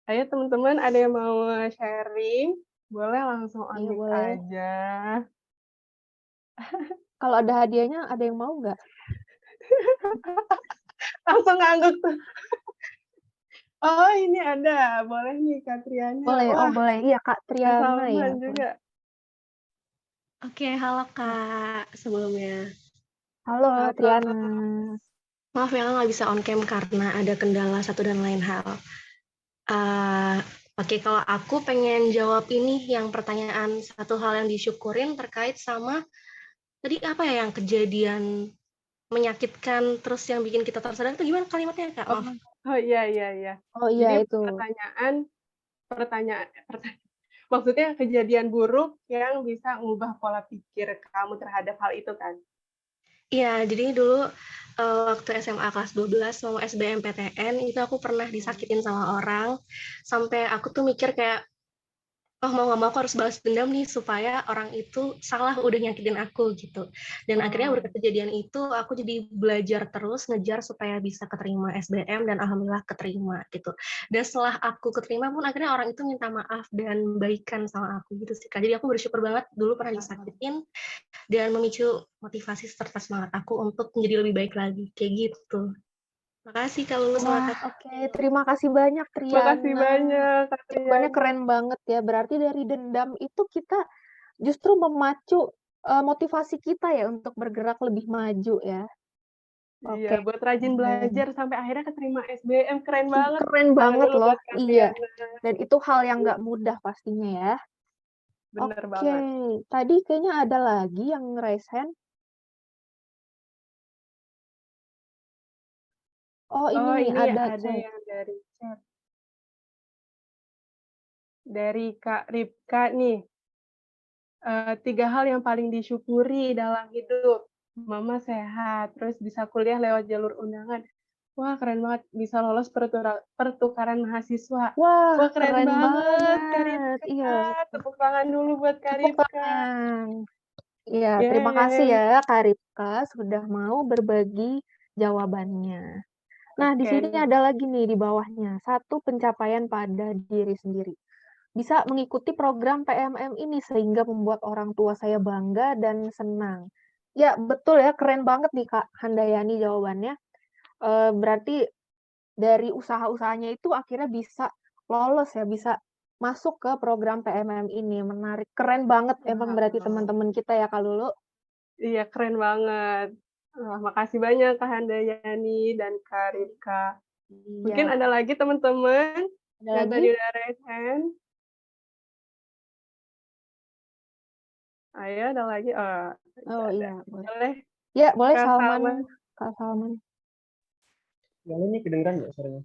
Ayo teman-teman, ada yang mau sharing? Boleh langsung on Iya mic boleh. aja. Kalau ada hadiahnya, ada yang mau nggak? Langsung ngangguk tuh. Oh, ini ada. Boleh nih, Kak Triana. Boleh, oh Wah, boleh. Iya Kak Kak Triana ya. Salman Boleh. juga. Oke, halo Kak sebelumnya. Halo Halo. Triana. Maaf ya nggak bisa on cam karena ada kendala satu dan lain hal. Oke, kalau aku pengen jawab ini yang pertanyaan satu hal yang disyukurin terkait sama tadi apa ya yang kejadian menyakitkan terus yang bikin kita tersadar itu gimana kalimatnya Kak? Maaf. Oh iya, iya, iya. Oh iya Jadi itu. pertanyaan, maksudnya kejadian buruk yang bisa mengubah pola pikir kamu terhadap hal itu kan? Iya, jadi dulu waktu SMA kelas 12 mau SBMPTN itu aku pernah disakitin sama orang sampai aku tuh mikir kayak oh mau nggak mau aku harus balas dendam nih supaya orang itu salah udah nyakitin aku gitu. Dan akhirnya berkat kejadian itu aku jadi belajar terus ngejar supaya bisa keterima SBM dan alhamdulillah keterima gitu. Dan setelah aku keterima pun akhirnya orang itu minta maaf dan baikan sama aku gitu sih Kak. Jadi aku bersyukur banget dulu pernah disakitin dan memicu motivasi serta semangat aku untuk menjadi lebih baik lagi kayak gitu. Makasih Kak Lulu sama Wah, Kak. oke. Terima kasih banyak Makasih Triana. banyak, Kak Jawabannya Triana. keren banget ya. Berarti dari dendam itu kita justru memacu motivasi kita ya untuk bergerak lebih maju ya. Iya, Oke. buat rajin belajar sampai akhirnya keterima SBM. Keren banget. Keren Tangan banget dulu loh. buat Kak Iya. Triana. Dan itu hal yang nggak mudah pastinya ya. Bener Oke. banget. Tadi kayaknya ada lagi yang raise hand. Oh ini Oh, nih ini ada ada chat. yang dari chat. Dari Kak Ripka nih. 3 hal yang paling disyukuri dalam hidup. Mama sehat, terus bisa kuliah lewat jalur undangan. Wah, keren banget. Bisa lolos pertukaran mahasiswa. Wah, Wah, keren keren banget, Kak banget. Iya, Ripka. Tepuk tangan dulu buat Kak tepuk Ripka. tangan. Iya, terima kasih Yeay. ya Kak Ripka sudah mau berbagi jawabannya. Nah, di Oke sini nih. ada lagi nih di bawahnya, satu pencapaian pada diri sendiri. Bisa mengikuti program PMM ini sehingga membuat orang tua saya bangga dan senang. Ya, betul ya, keren banget nih Kak Handayani jawabannya. Berarti dari usaha-usahanya itu akhirnya bisa lolos ya, bisa masuk ke program PMM ini. Menarik, keren banget emang berarti teman-teman kita ya Kak Lulu. Iya, keren banget. Wah, makasih banyak Kak Handayani dan Kak Ripka. Mungkin Iya, ada lagi teman-teman ada yang lagi? tadi udah raise hand. Ayo, ada lagi. Oh, Oh ada. iya, boleh. Boleh, Ya, boleh Kak Salman. Salman. Kak Salman. Yang ini kedengeran nggak suaranya?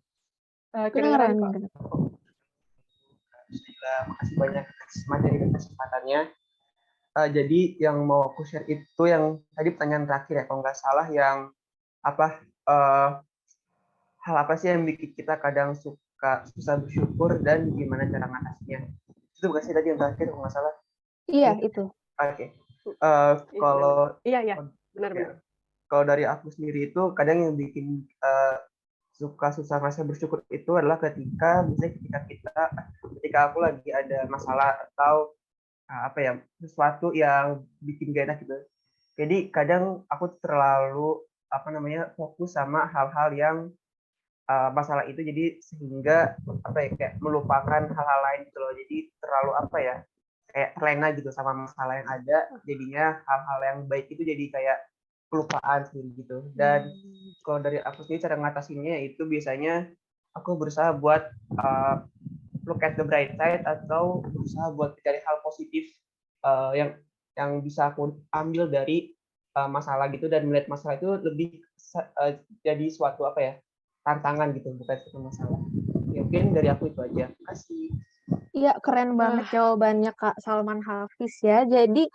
Kedengeran Kedengeran, kok. kedengeran. Alhamdulillah, makasih banyak materi dan kesempatannya. Jadi yang mau aku share itu yang tadi pertanyaan terakhir ya, kalau nggak salah yang apa hal apa sih yang bikin kita kadang suka susah bersyukur dan gimana cara ngatasinya. Itu bukan sih tadi yang terakhir kalau nggak salah. Iya, itu. Oke. Iya, Kalau iya, benar-benar. kalau dari aku sendiri itu kadang yang bikin suka susah rasa bersyukur itu adalah ketika aku lagi ada masalah atau apa ya sesuatu yang bikin gak enak gitu. Jadi kadang aku terlalu fokus sama hal-hal yang masalah itu, jadi sehingga apa ya, kayak melupakan hal-hal lain gitu loh. Jadi terlalu apa ya, kayak terlena gitu sama masalah yang ada, jadinya hal-hal yang baik itu jadi kayak kelupaan sendiri gitu. Dan kalau dari aku sendiri cara ngatasinnya itu biasanya aku berusaha buat look at the bright side, atau berusaha buat mencari hal positif yang bisa aku ambil dari masalah gitu, dan melihat masalah itu lebih jadi suatu apa ya, tantangan gitu, bukan suatu masalah. Ya, mungkin dari aku itu aja. Terima kasih. Iya, keren banget jawabannya Kak Salman Hafiz ya. Jadi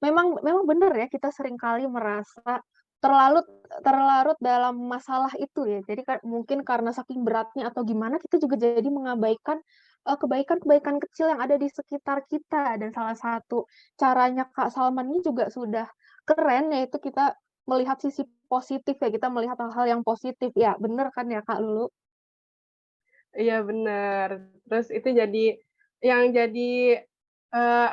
memang benar ya, kita seringkali merasa terlarut dalam masalah itu ya. Jadi mungkin karena saking beratnya atau gimana, kita juga jadi mengabaikan kebaikan-kebaikan kecil yang ada di sekitar kita. Dan salah satu caranya Kak Salman ini juga sudah keren, yaitu kita melihat sisi positif ya, kita melihat hal-hal yang positif ya. Bener kan ya Kak Lulu? Iya benar. Terus itu jadi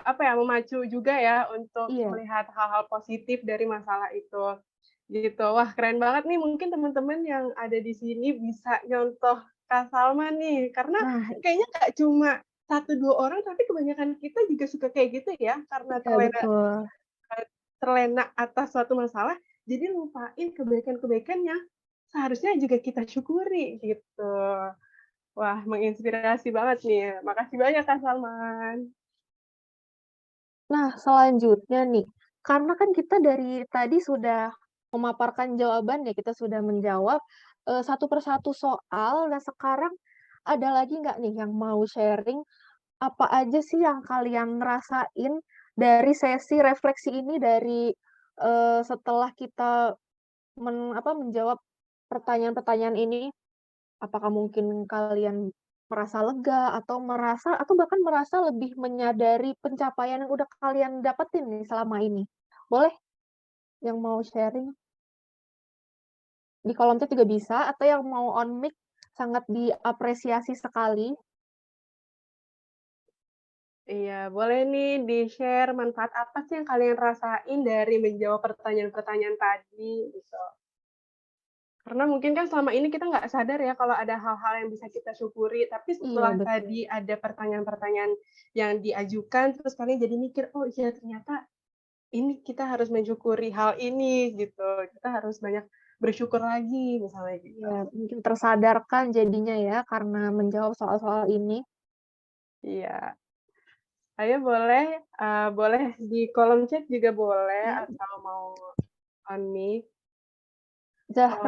apa ya, memacu juga ya untuk melihat hal-hal positif dari masalah itu. Gitu. Wah, keren banget nih, mungkin teman-teman yang ada di sini bisa nyontoh Kak Salman nih, karena kayaknya nggak cuma 1-2 orang, tapi kebanyakan kita juga suka kayak gitu ya, karena terlena atas suatu masalah, jadi lupain kebaikan-kebaikan yang seharusnya juga kita syukuri gitu. Wah, menginspirasi banget nih. Makasih banyak Kak Salman. Nah, selanjutnya nih, karena kan kita dari tadi sudah memaparkan jawaban ya, kita sudah menjawab satu persatu soal. Nah, sekarang ada lagi nggak nih yang mau sharing apa aja sih yang kalian rasain dari sesi refleksi ini, dari setelah kita menjawab pertanyaan-pertanyaan ini? Apakah mungkin kalian merasa lega atau bahkan merasa lebih menyadari pencapaian yang udah kalian dapetin nih selama ini? Boleh yang mau sharing? Di kolom chat juga bisa, atau yang mau on mic, sangat diapresiasi sekali. Iya, boleh nih di-share manfaat apa sih yang kalian rasain dari menjawab pertanyaan-pertanyaan tadi gitu. Karena mungkin kan selama ini kita nggak sadar ya kalau ada hal-hal yang bisa kita syukuri, tapi setelah tadi ada pertanyaan-pertanyaan yang diajukan, terus kalian jadi mikir, oh iya ternyata ini kita harus mensyukuri hal ini gitu. Kita harus banyak bersyukur lagi misalnya gitu. Ya, mungkin tersadarkan jadinya ya karena menjawab soal-soal ini. Iya. Ayo boleh di kolom chat juga boleh, atau mau on mic.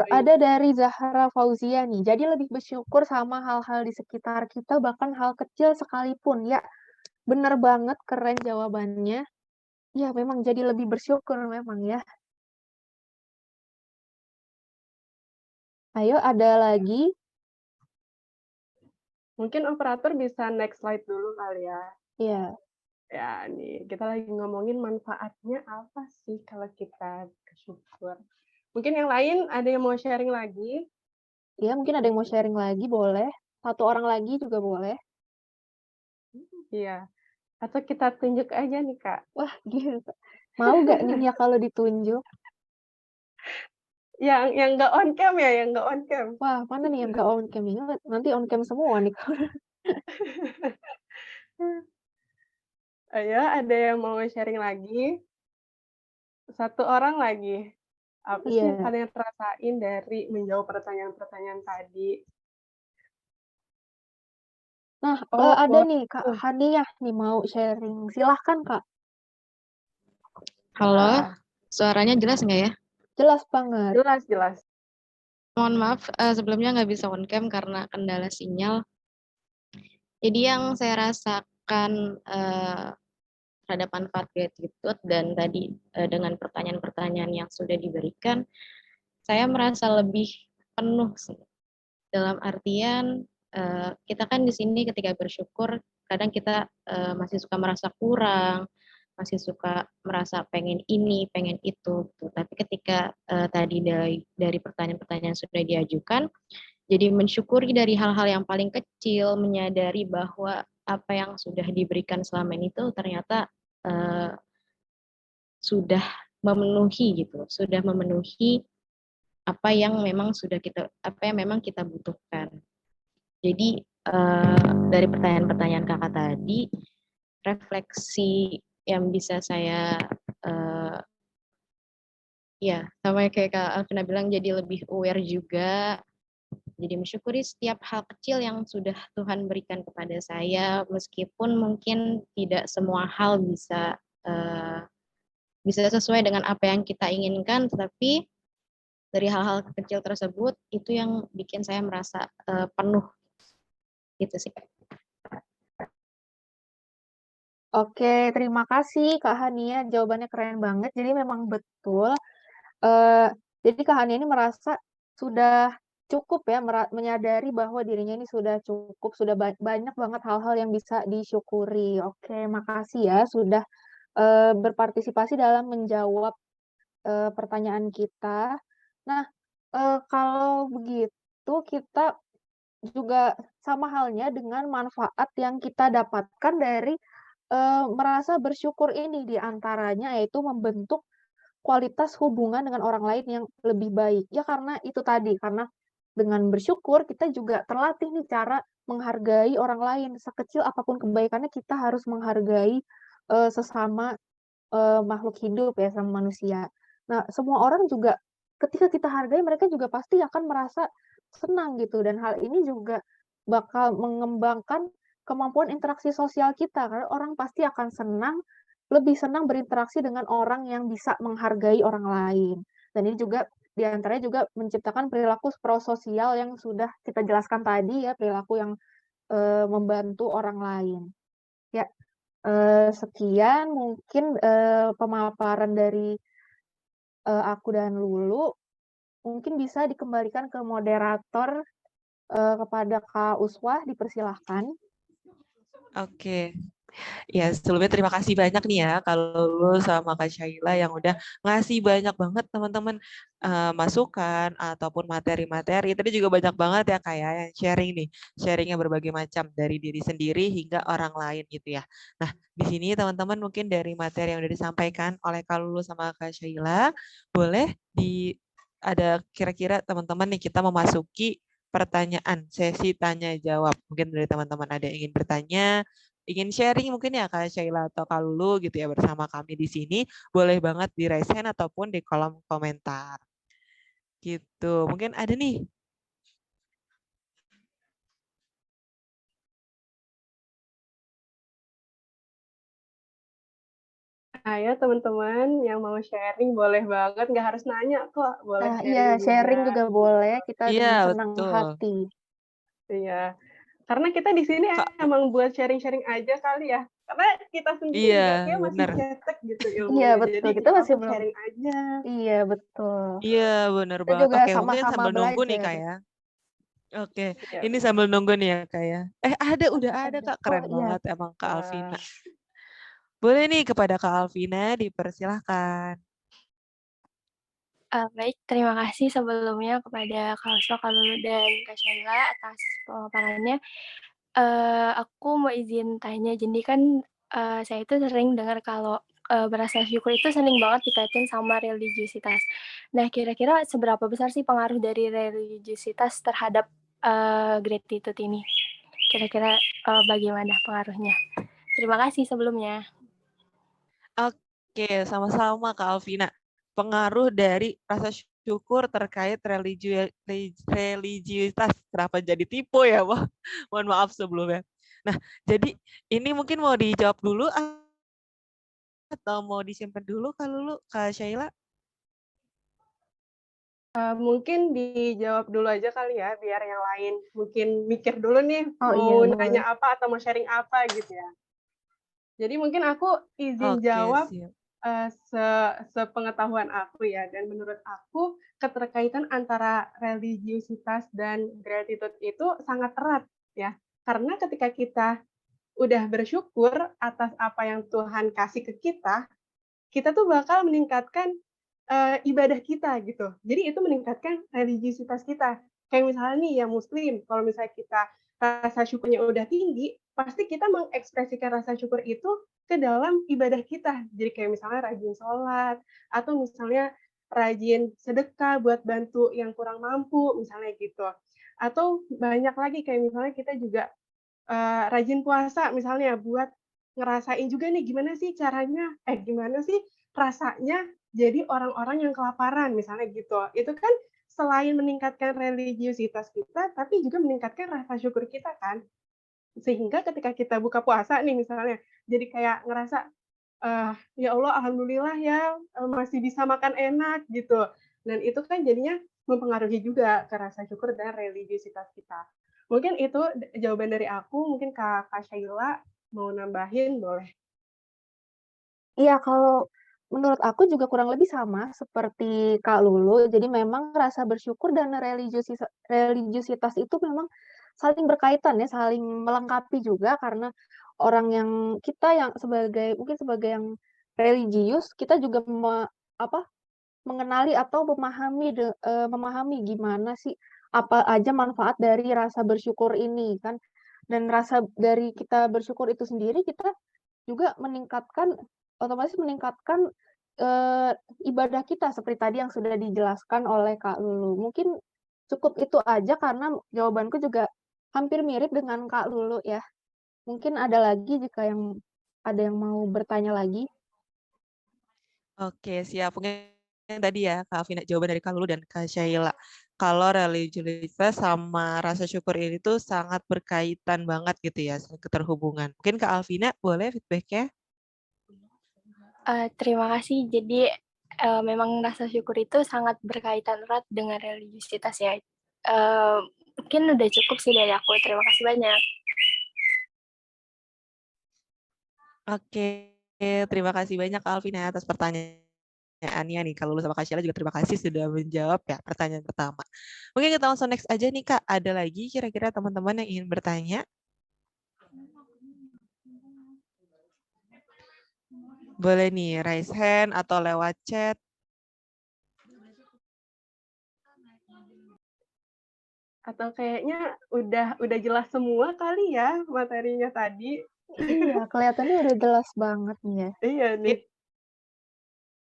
Ada dari Zahra Fauzia nih, jadi lebih bersyukur sama hal-hal di sekitar kita, bahkan hal kecil sekalipun. Ya, bener banget, keren jawabannya. Ya, memang jadi lebih bersyukur memang ya. Ayo, ada lagi. Mungkin operator bisa next slide dulu kali ya. Iya. Ya, nih kita lagi ngomongin manfaatnya apa sih kalau kita bersyukur. Mungkin yang lain ada yang mau sharing lagi? Iya, mungkin ada yang mau sharing lagi, boleh. 1 orang lagi juga boleh. Iya. Atau kita tunjuk aja nih, Kak. Wah, gitu. Mau nggak nih ya kalau ditunjuk? Yang nggak on cam ya, yang nggak on cam. Wah, mana nih yang nggak on cam? Nanti on cam semua nih. Ayo, ada yang mau sharing lagi? 1 orang lagi. Apa sih yang kalian rasain dari menjawab pertanyaan-pertanyaan tadi? Nah, ada nih Kak Haniah nih mau sharing. Silahkan Kak. Halo, suaranya jelas nggak ya? Jelas banget. Jelas. Mohon maaf, sebelumnya nggak bisa on cam karena kendala sinyal. Jadi yang saya rasakan terhadap manfaat gratitude dan tadi dengan pertanyaan-pertanyaan yang sudah diberikan, saya merasa lebih penuh sih. Dalam artian kita kan di sini ketika bersyukur, kadang kita masih suka merasa kurang, masih suka merasa pengen ini, pengen itu. Tapi ketika tadi dari pertanyaan-pertanyaan yang sudah diajukan, jadi mensyukuri dari hal-hal yang paling kecil, menyadari bahwa apa yang sudah diberikan selama ini tuh ternyata sudah memenuhi gitu, sudah memenuhi apa yang memang kita butuhkan. Jadi dari pertanyaan-pertanyaan kakak tadi, refleksi yang bisa saya ya sama kayak Kak Alvina bilang, jadi lebih aware juga, jadi mensyukuri setiap hal kecil yang sudah Tuhan berikan kepada saya, meskipun mungkin tidak semua hal bisa sesuai dengan apa yang kita inginkan, tetapi dari hal-hal kecil tersebut itu yang bikin saya merasa penuh, gitu sih. Oke, terima kasih Kak Hania. Jawabannya keren banget. Jadi memang betul. eh, jadi Kak Hania ini merasa sudah cukup ya menyadari bahwa dirinya ini sudah cukup, sudah banyak banget hal-hal yang bisa disyukuri. Oke, makasih ya sudah berpartisipasi dalam menjawab pertanyaan kita. Nah, kalau begitu kita juga sama halnya dengan manfaat yang kita dapatkan dari merasa bersyukur ini, di antaranya yaitu membentuk kualitas hubungan dengan orang lain yang lebih baik. Ya karena itu tadi, karena dengan bersyukur kita juga terlatih nih cara menghargai orang lain. Sekecil apapun kebaikannya kita harus menghargai sesama makhluk hidup ya, sama manusia. Nah, semua orang juga ketika kita hargai, mereka juga pasti akan merasa senang gitu, dan hal ini juga bakal mengembangkan kemampuan interaksi sosial kita, karena orang pasti akan lebih senang berinteraksi dengan orang yang bisa menghargai orang lain. Dan ini juga diantaranya juga menciptakan perilaku prososial yang sudah kita jelaskan tadi ya, perilaku yang membantu orang lain. Ya, sekian mungkin pemaparan dari aku dan Lulu. Mungkin bisa dikembalikan ke moderator, kepada Kak Uswah, dipersilahkan. Oke. Ya, sebelumnya terima kasih banyak nih ya kalau lu sama Kak Syaila yang udah ngasih banyak banget teman-teman masukan ataupun materi-materi. Tadi juga banyak banget ya kayak yang sharing nih, sharingnya berbagai macam dari diri sendiri hingga orang lain gitu ya. Nah, di sini teman-teman mungkin dari materi yang udah disampaikan oleh Kak Lulu sama Kak Syaila, boleh ada kira-kira teman-teman nih kita memasuki pertanyaan sesi tanya jawab. Mungkin dari teman-teman ada yang ingin bertanya, ingin sharing mungkin ya Kak Syaila atau Kak Lulu gitu ya bersama kami di sini, boleh banget di raise hand ataupun di kolom komentar. Gitu. Mungkin ada nih. Ayo teman-teman yang mau sharing boleh banget, nggak harus nanya kok, boleh Iya, sharing juga boleh, kita dengan Iya, senang betul. hati. Iya, karena kita di sini Kak, emang buat sharing-sharing aja kali ya. Karena kita sendiri iya, juga kayak masih benar. cetek gitu Iya, ilmunya. betul. Jadi Kita nggak masih apa-apa belum. sharing aja. Iya, betul. Iya, benar Kita banget. juga Oke, mungkin sama-sama sambil nunggu nih belajar. Kak ya. Oke, Iya, ini sambil nunggu nih ya Kak ya. Udah ada Kak. Oh Keren iya, banget emang Kak Wah. Alvina. Boleh nih kepada Kak Alvina dipersilahkan. Baik, terima kasih sebelumnya kepada Kak Hasno, Kak Lulu, dan Kak Syaila atas pemaparannya. Aku mau izin tanya, jadi kan saya itu sering dengar kalau berasa syukur itu sering banget dikaitin sama religiusitas. Nah, kira-kira seberapa besar sih pengaruh dari religiusitas terhadap gratitude ini? Kira-kira bagaimana pengaruhnya? Terima kasih sebelumnya. Oke, sama-sama Kak Alvina. Pengaruh dari rasa syukur terkait religiusitas. Kenapa jadi tipe ya, Wah? Mohon maaf sebelumnya. Nah, jadi ini mungkin mau dijawab dulu atau mau disimpan dulu kalau Kak Syaila? Mungkin dijawab dulu aja kali ya, biar yang lain mungkin mikir dulu nih Oh mau iya, nanya boleh. apa atau mau sharing apa gitu ya. Jadi mungkin aku izin Oke, jawab siap. sepengetahuan aku ya, dan menurut aku keterkaitan antara religiusitas dan gratitude itu sangat erat ya. Karena ketika kita udah bersyukur atas apa yang Tuhan kasih ke kita tuh bakal meningkatkan ibadah kita gitu. Jadi itu meningkatkan religiusitas kita. Kayak misalnya nih ya Muslim, kalau misalnya kita rasa syukurnya udah tinggi, pasti kita mengekspresikan rasa syukur itu ke dalam ibadah kita. Jadi kayak misalnya rajin sholat, atau misalnya rajin sedekah buat bantu yang kurang mampu, misalnya gitu. Atau banyak lagi kayak misalnya kita juga rajin puasa misalnya buat ngerasain juga nih gimana sih rasanya jadi orang-orang yang kelaparan misalnya gitu. Itu kan selain meningkatkan religiusitas kita, tapi juga meningkatkan rasa syukur kita kan. Sehingga ketika kita buka puasa nih misalnya, jadi kayak ngerasa, "Ya Allah alhamdulillah ya, masih bisa makan enak," gitu. Dan itu kan jadinya mempengaruhi juga ke rasa syukur dan religiusitas kita. Mungkin itu jawaban dari aku, mungkin Kak Syaila mau nambahin boleh. Iya, kalau menurut aku juga kurang lebih sama seperti Kak Lulu. Jadi memang rasa bersyukur dan religiusitas itu memang saling berkaitan ya, saling melengkapi juga karena orang yang kita yang mungkin sebagai yang religius, kita juga mengenali atau memahami gimana sih, apa aja manfaat dari rasa bersyukur ini kan. Dan rasa dari kita bersyukur itu sendiri, kita juga otomatis meningkatkan, eee, ibadah kita seperti tadi yang sudah dijelaskan oleh Kak Lulu. Mungkin cukup itu aja karena jawabanku juga hampir mirip dengan Kak Lulu ya. Mungkin ada lagi jika ada yang mau bertanya lagi? Oke, siap. Mungkin yang tadi ya, Kak Alvina, jawaban dari Kak Lulu dan Kak Syaila. Kalau religiusitas sama rasa syukur ini tuh sangat berkaitan banget gitu ya, saling keterhubungan. Mungkin Kak Alvina boleh feedback-nya? Terima kasih. Jadi, memang rasa syukur itu sangat berkaitan erat dengan religiusitas ya. Mungkin udah cukup sih dari aku. Terima kasih banyak. Oke, terima kasih banyak Kak Alvina atas pertanyaannya nih. Kak Lulu sama Kak Syaila juga terima kasih sudah menjawab ya pertanyaan pertama. Mungkin kita langsung next aja nih Kak. Ada lagi kira-kira teman-teman yang ingin bertanya? Boleh nih raise hand atau lewat chat. Atau kayaknya udah jelas semua kali ya materinya tadi? Iya, kelihatannya udah jelas banget nih ya. Iya nih.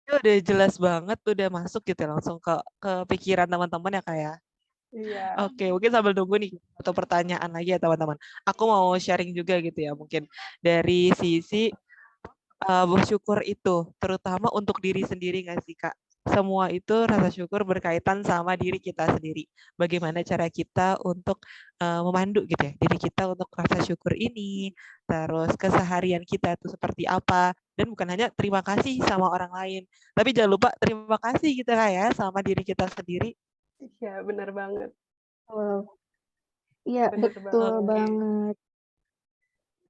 Itu udah jelas banget, udah masuk gitu ya, langsung ke pikiran teman-teman ya Kak ya. Iya. Oke, mungkin sambil nunggu nih atau pertanyaan lagi ya teman-teman. Aku mau sharing juga gitu ya, mungkin dari sisi bersyukur itu, terutama untuk diri sendiri nggak sih Kak? Semua itu rasa syukur berkaitan sama diri kita sendiri. Bagaimana cara kita untuk memandu gitu ya, diri kita untuk rasa syukur ini, terus keseharian kita itu seperti apa, dan bukan hanya terima kasih sama orang lain, tapi jangan lupa terima kasih gitu Kak ya sama diri kita sendiri. Iya, benar banget. Iya, Benar betul banget. banget.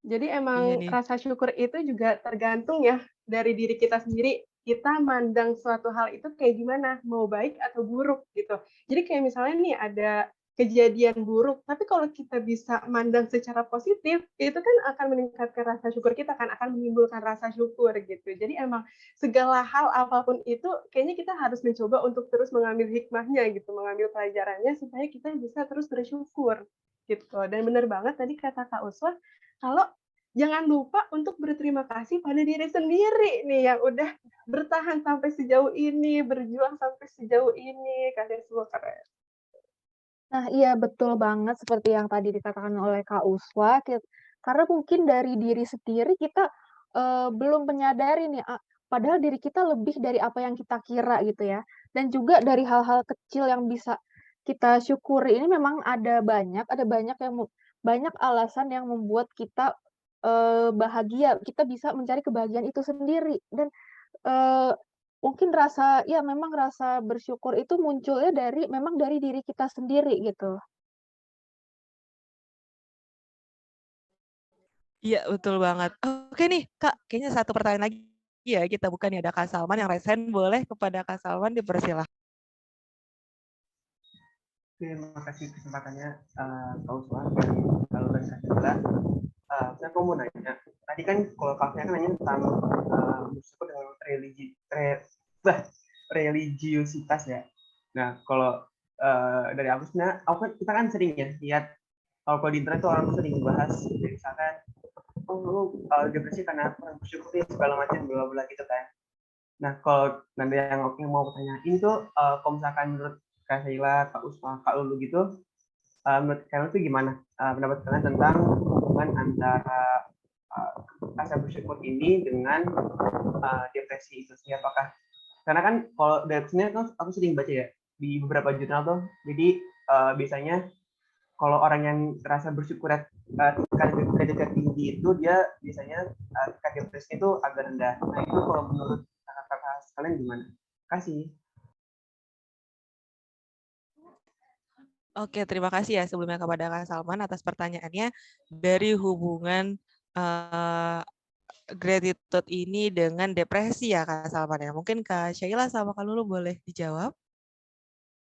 Jadi Iya emang nih. rasa syukur itu juga tergantung ya dari diri kita sendiri. Kita mandang suatu hal itu kayak gimana, mau baik atau buruk gitu. Jadi kayak misalnya nih ada kejadian buruk, tapi kalau kita bisa mandang secara positif, itu kan akan meningkatkan rasa syukur kita kan, akan menimbulkan rasa syukur gitu. Jadi emang segala hal apapun itu kayaknya kita harus mencoba untuk terus mengambil hikmahnya gitu, mengambil pelajarannya supaya kita bisa terus bersyukur gitu. Dan benar banget tadi kata Kak Uswa, kalau jangan lupa untuk berterima kasih pada diri sendiri nih yang udah bertahan sampai sejauh ini, berjuang sampai sejauh ini, kalian semua keren. Nah, iya betul banget seperti yang tadi dikatakan oleh Kak Uswa, karena mungkin dari diri sendiri kita, belum menyadari nih, padahal diri kita lebih dari apa yang kita kira gitu ya. Dan juga dari hal-hal kecil yang bisa kita syukuri ini memang banyak alasan yang membuat kita, bahagia, kita bisa mencari kebahagiaan itu sendiri. Dan Eee, mungkin memang rasa bersyukur itu munculnya memang dari diri kita sendiri gitu. Iya, betul banget. Oke nih, Kak, kayaknya satu pertanyaan lagi ya kita buka nih, ada Kak Salman yang raise hand, boleh kepada Kak Salman dipersilahkan. Oke, makasih kesempatannya Kak Uswa dan kalau dan Kak Sila. Saya mau nanya, tadi kan kalau Kak kan nanya tentang bersyukur dengan religiusitas ya. Nah, kalau dari aku sebenarnya, kita kan sering ya lihat kalau di internet tuh orang tuh sering bahas, misalkan, oh lu depresi karena kurang bersyukur ya segala macam bla bla gitu kan. Nah, kalau nanti yang mau tanyain tuh, kalau misalkan menurut Kak Sheila, Kak Usma, Kak Lulu gitu, menurut kalian tuh gimana pendapat kalian tentang hubungan antara rasa bersyukur ini dengan depresi itu sih? Apakah karena kan kalau dari sini kan aku sering baca ya di beberapa jurnal tuh, jadi biasanya kalau orang yang rasa bersyukur tingkat tinggi itu dia biasanya tingkat depresi itu agak rendah. Nah itu kalau menurut kakak-kakak sekalian gimana? Kasih. Oke, terima kasih ya sebelumnya kepada Kak Salman atas pertanyaannya dari hubungan gratitude ini dengan depresi ya Kak Salman ya. Mungkin Kak Sheila sama Kak Lulu boleh dijawab?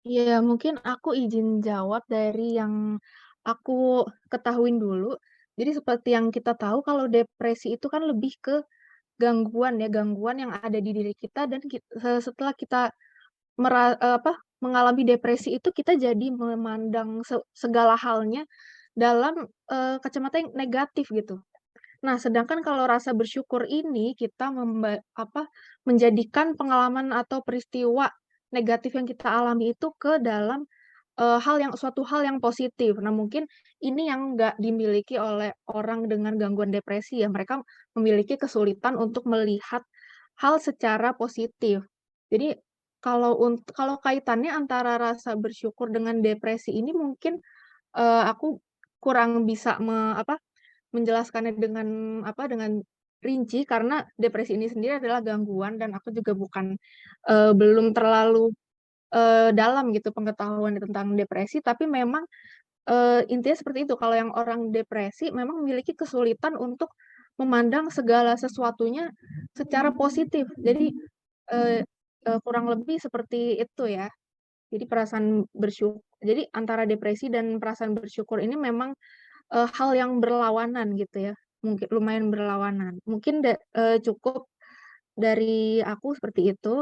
Iya, mungkin aku izin jawab dari yang aku ketahuin dulu. Jadi seperti yang kita tahu kalau depresi itu kan lebih ke gangguan ya, gangguan yang ada di diri kita dan setelah kita mengalami depresi itu kita jadi memandang segala halnya dalam kacamata yang negatif gitu. Nah, sedangkan kalau rasa bersyukur ini kita menjadikan pengalaman atau peristiwa negatif yang kita alami itu ke dalam suatu hal yang positif. Nah, mungkin ini yang nggak dimiliki oleh orang dengan gangguan depresi ya, mereka memiliki kesulitan untuk melihat hal secara positif. Jadi kalau kaitannya antara rasa bersyukur dengan depresi ini mungkin, aku kurang bisa menjelaskannya dengan rinci karena depresi ini sendiri adalah gangguan dan aku juga belum terlalu dalam gitu pengetahuan tentang depresi, tapi memang, intinya seperti itu, kalau yang orang depresi memang memiliki kesulitan untuk memandang segala sesuatunya secara positif. Jadi, eee kurang lebih seperti itu ya. Jadi antara depresi dan perasaan bersyukur ini memang, hal yang berlawanan gitu ya, mungkin lumayan berlawanan. Mungkin cukup dari aku seperti itu,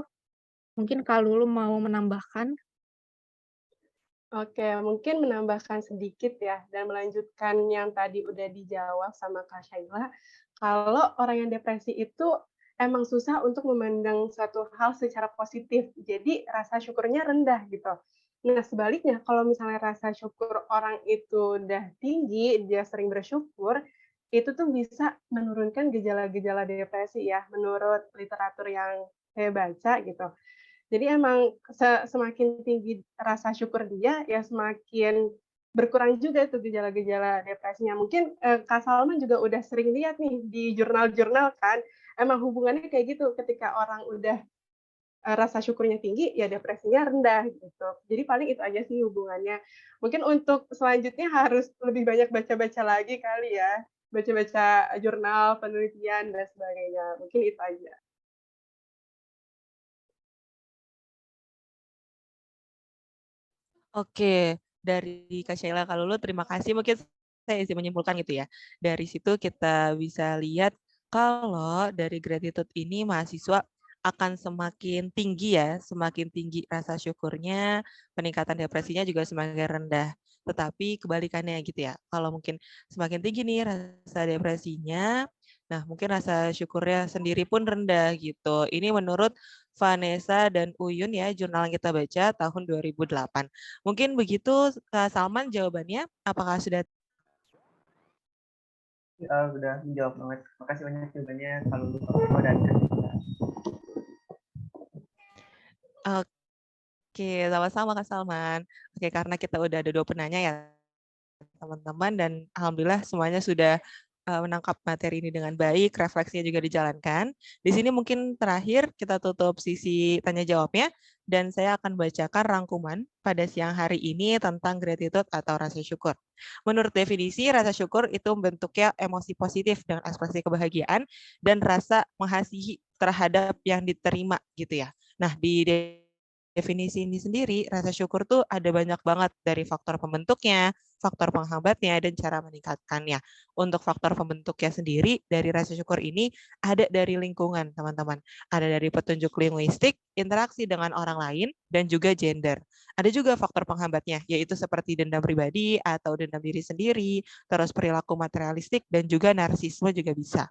mungkin Kak Lulu mau menambahkan? Oke, mungkin menambahkan sedikit ya, dan melanjutkan yang tadi udah dijawab sama Kak Shaila, kalau orang yang depresi itu emang susah untuk memandang suatu hal secara positif, jadi rasa syukurnya rendah gitu. Nah, sebaliknya kalau misalnya rasa syukur orang itu udah tinggi, dia sering bersyukur, itu tuh bisa menurunkan gejala-gejala depresi ya, menurut literatur yang saya baca gitu. Jadi emang semakin tinggi rasa syukur dia, ya semakin berkurang juga tuh gejala-gejala depresinya. Mungkin, Kak Salman juga udah sering lihat nih di jurnal-jurnal kan, emang hubungannya kayak gitu, ketika orang udah, rasa syukurnya tinggi, ya depresinya rendah gitu. Jadi paling itu aja sih hubungannya. Mungkin untuk selanjutnya harus lebih banyak baca-baca lagi kali ya, baca-baca jurnal, penelitian, dan sebagainya. Mungkin itu aja. Oke, dari Kak Sheila, Kak Lulu, terima kasih. Mungkin saya izin menyimpulkan gitu ya. Dari situ kita bisa lihat kalau dari gratitude ini mahasiswa akan semakin tinggi ya, semakin tinggi rasa syukurnya, peningkatan depresinya juga semakin rendah. Tetapi kebalikannya gitu ya, kalau mungkin semakin tinggi nih rasa depresinya, nah mungkin rasa syukurnya sendiri pun rendah gitu. Ini menurut Vanessa dan Uyun ya, jurnal yang kita baca tahun 2008. Mungkin begitu Kak Salman jawabannya, apakah sudah? Udah menjawab banget. Makasih banyak jawabannya kalau Lulu dan Kak Sheila. Oke, sama-sama Kak Salman. Oke, karena kita udah ada 2 penanya ya teman-teman, dan alhamdulillah semuanya sudah menangkap materi ini dengan baik, refleksinya juga dijalankan. Di sini mungkin terakhir kita tutup sisi tanya jawabnya, dan saya akan bacakan rangkuman pada siang hari ini tentang gratitude atau rasa syukur. Menurut definisi, rasa syukur itu bentuknya emosi positif dengan ekspresi kebahagiaan dan rasa mengasihi terhadap yang diterima gitu ya. Nah, di definisi ini sendiri, rasa syukur tuh ada banyak banget dari faktor pembentuknya, faktor penghambatnya, dan cara meningkatkannya. Untuk faktor pembentuknya sendiri, dari rasa syukur ini ada dari lingkungan, teman-teman. Ada dari petunjuk linguistik, interaksi dengan orang lain, dan juga gender. Ada juga faktor penghambatnya, yaitu seperti dendam pribadi atau dendam diri sendiri, terus perilaku materialistik, dan juga narsisme juga bisa.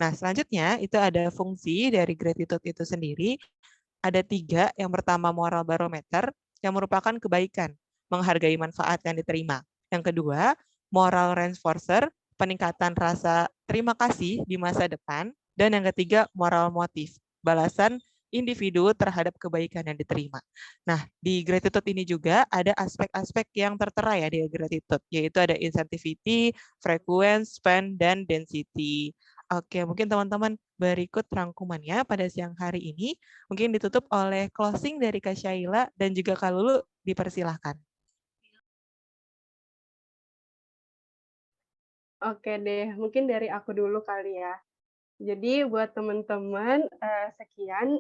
Nah, selanjutnya itu ada fungsi dari gratitude itu sendiri. Ada 3, yang pertama moral barometer, yang merupakan kebaikan, menghargai manfaat yang diterima. Yang kedua, moral reinforcer, peningkatan rasa terima kasih di masa depan. Dan yang ketiga, moral motif, balasan individu terhadap kebaikan yang diterima. Nah, di gratitude ini juga ada aspek-aspek yang tertera ya di gratitude, yaitu ada insentivity, frequency, span, dan density. Oke, mungkin teman-teman berikut rangkumannya pada siang hari ini. Mungkin ditutup oleh closing dari Kak Syaila dan juga Kak Lulu, dipersilahkan. Oke deh, mungkin dari aku dulu kali ya. Jadi buat teman-teman, sekian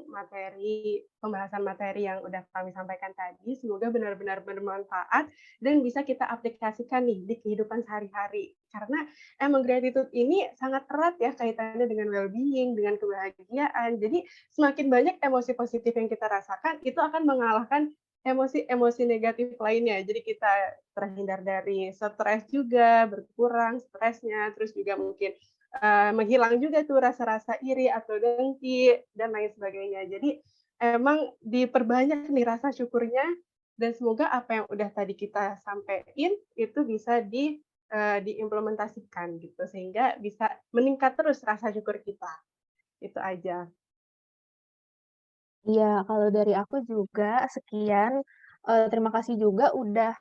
pembahasan materi yang udah kami sampaikan tadi. Semoga benar-benar bermanfaat dan bisa kita aplikasikan nih di kehidupan sehari-hari. Karena emang gratitude ini sangat erat ya kaitannya dengan well-being, dengan kebahagiaan. Jadi semakin banyak emosi positif yang kita rasakan, itu akan mengalahkan emosi-emosi negatif lainnya. Jadi kita terhindar dari stres juga, berkurang stresnya, terus juga mungkin menghilang juga tuh rasa-rasa iri atau dengki dan lain sebagainya. Jadi emang diperbanyak nih rasa syukurnya dan semoga apa yang udah tadi kita sampaikan itu bisa diimplementasikan gitu sehingga bisa meningkat terus rasa syukur kita. Itu aja. Iya, kalau dari aku juga sekian. Terima kasih juga udah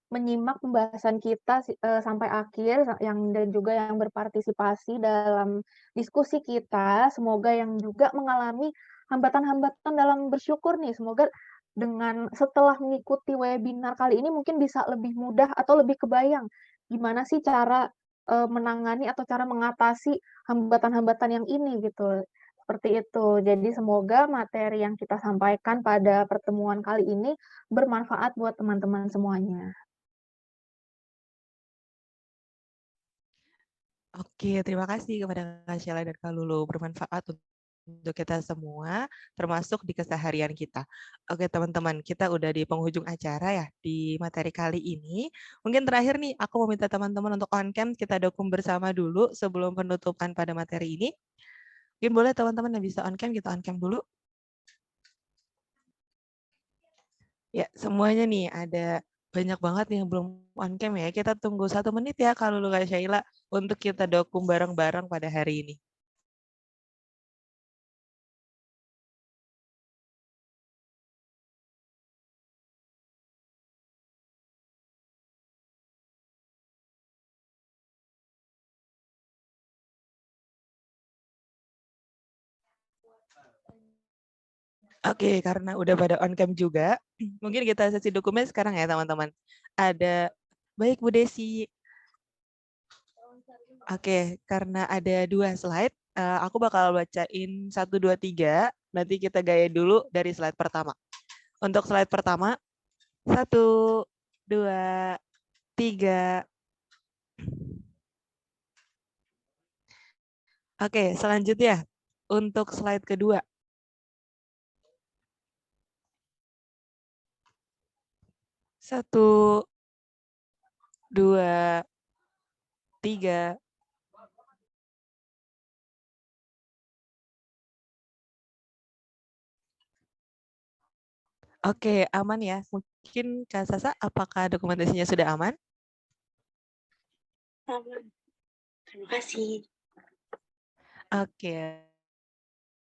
menyimak pembahasan kita sampai akhir dan juga yang berpartisipasi dalam diskusi kita. Semoga yang juga mengalami hambatan-hambatan dalam bersyukur nih, semoga setelah mengikuti webinar kali ini mungkin bisa lebih mudah atau lebih kebayang gimana sih cara menangani atau cara mengatasi hambatan-hambatan yang ini gitu. Seperti itu. Jadi semoga materi yang kita sampaikan pada pertemuan kali ini bermanfaat buat teman-teman semuanya. Oke, terima kasih kepada Kak Syaila dan Kak Lulu. Bermanfaat untuk kita semua, termasuk di keseharian kita. Oke, teman-teman, kita udah di penghujung acara ya, di materi kali ini. Mungkin terakhir nih, aku mau minta teman-teman untuk on-cam, kita dokum bersama dulu sebelum penutupan pada materi ini. Mungkin boleh teman-teman yang bisa on-cam, kita on-cam dulu. Ya, semuanya nih ada banyak banget yang belum on-cam ya. Kita tunggu 1 menit ya kalau lu Kak Syaila untuk kita dokum bareng-bareng pada hari ini. Oke, karena udah pada on-cam juga, mungkin kita sesi dokumen sekarang ya teman-teman. Ada, baik Bu Desi. Oke, karena ada 2 slide, aku bakal bacain 1, 2, 3. Nanti kita gaya dulu dari slide pertama. Untuk slide pertama, 1, 2, 3. Oke, selanjutnya untuk slide kedua. 1, 2, 3. Oke, aman ya. Mungkin Kak Sasa, apakah dokumentasinya sudah aman? Aman. Terima kasih. Oke.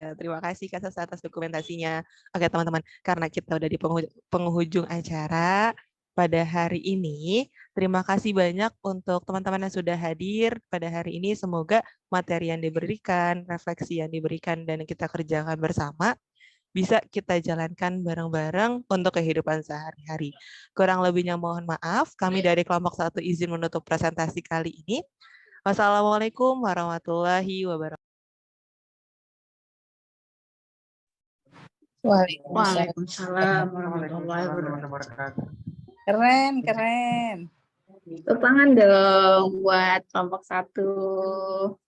Terima kasih Kak Sasa atas dokumentasinya. Oke teman-teman, karena kita udah di penghujung acara pada hari ini, terima kasih banyak untuk teman-teman yang sudah hadir pada hari ini. Semoga materi yang diberikan, refleksi yang diberikan, dan kita kerjakan bersama bisa kita jalankan bareng-bareng untuk kehidupan sehari-hari. Kurang lebihnya mohon maaf, kami dari kelompok 1 izin menutup presentasi kali ini. Wassalamualaikum warahmatullahi wabarakatuh. Waalaikumsalam warahmatullahi wabarakatuh. Keren. Tepuk tangan dong buat kelompok 1.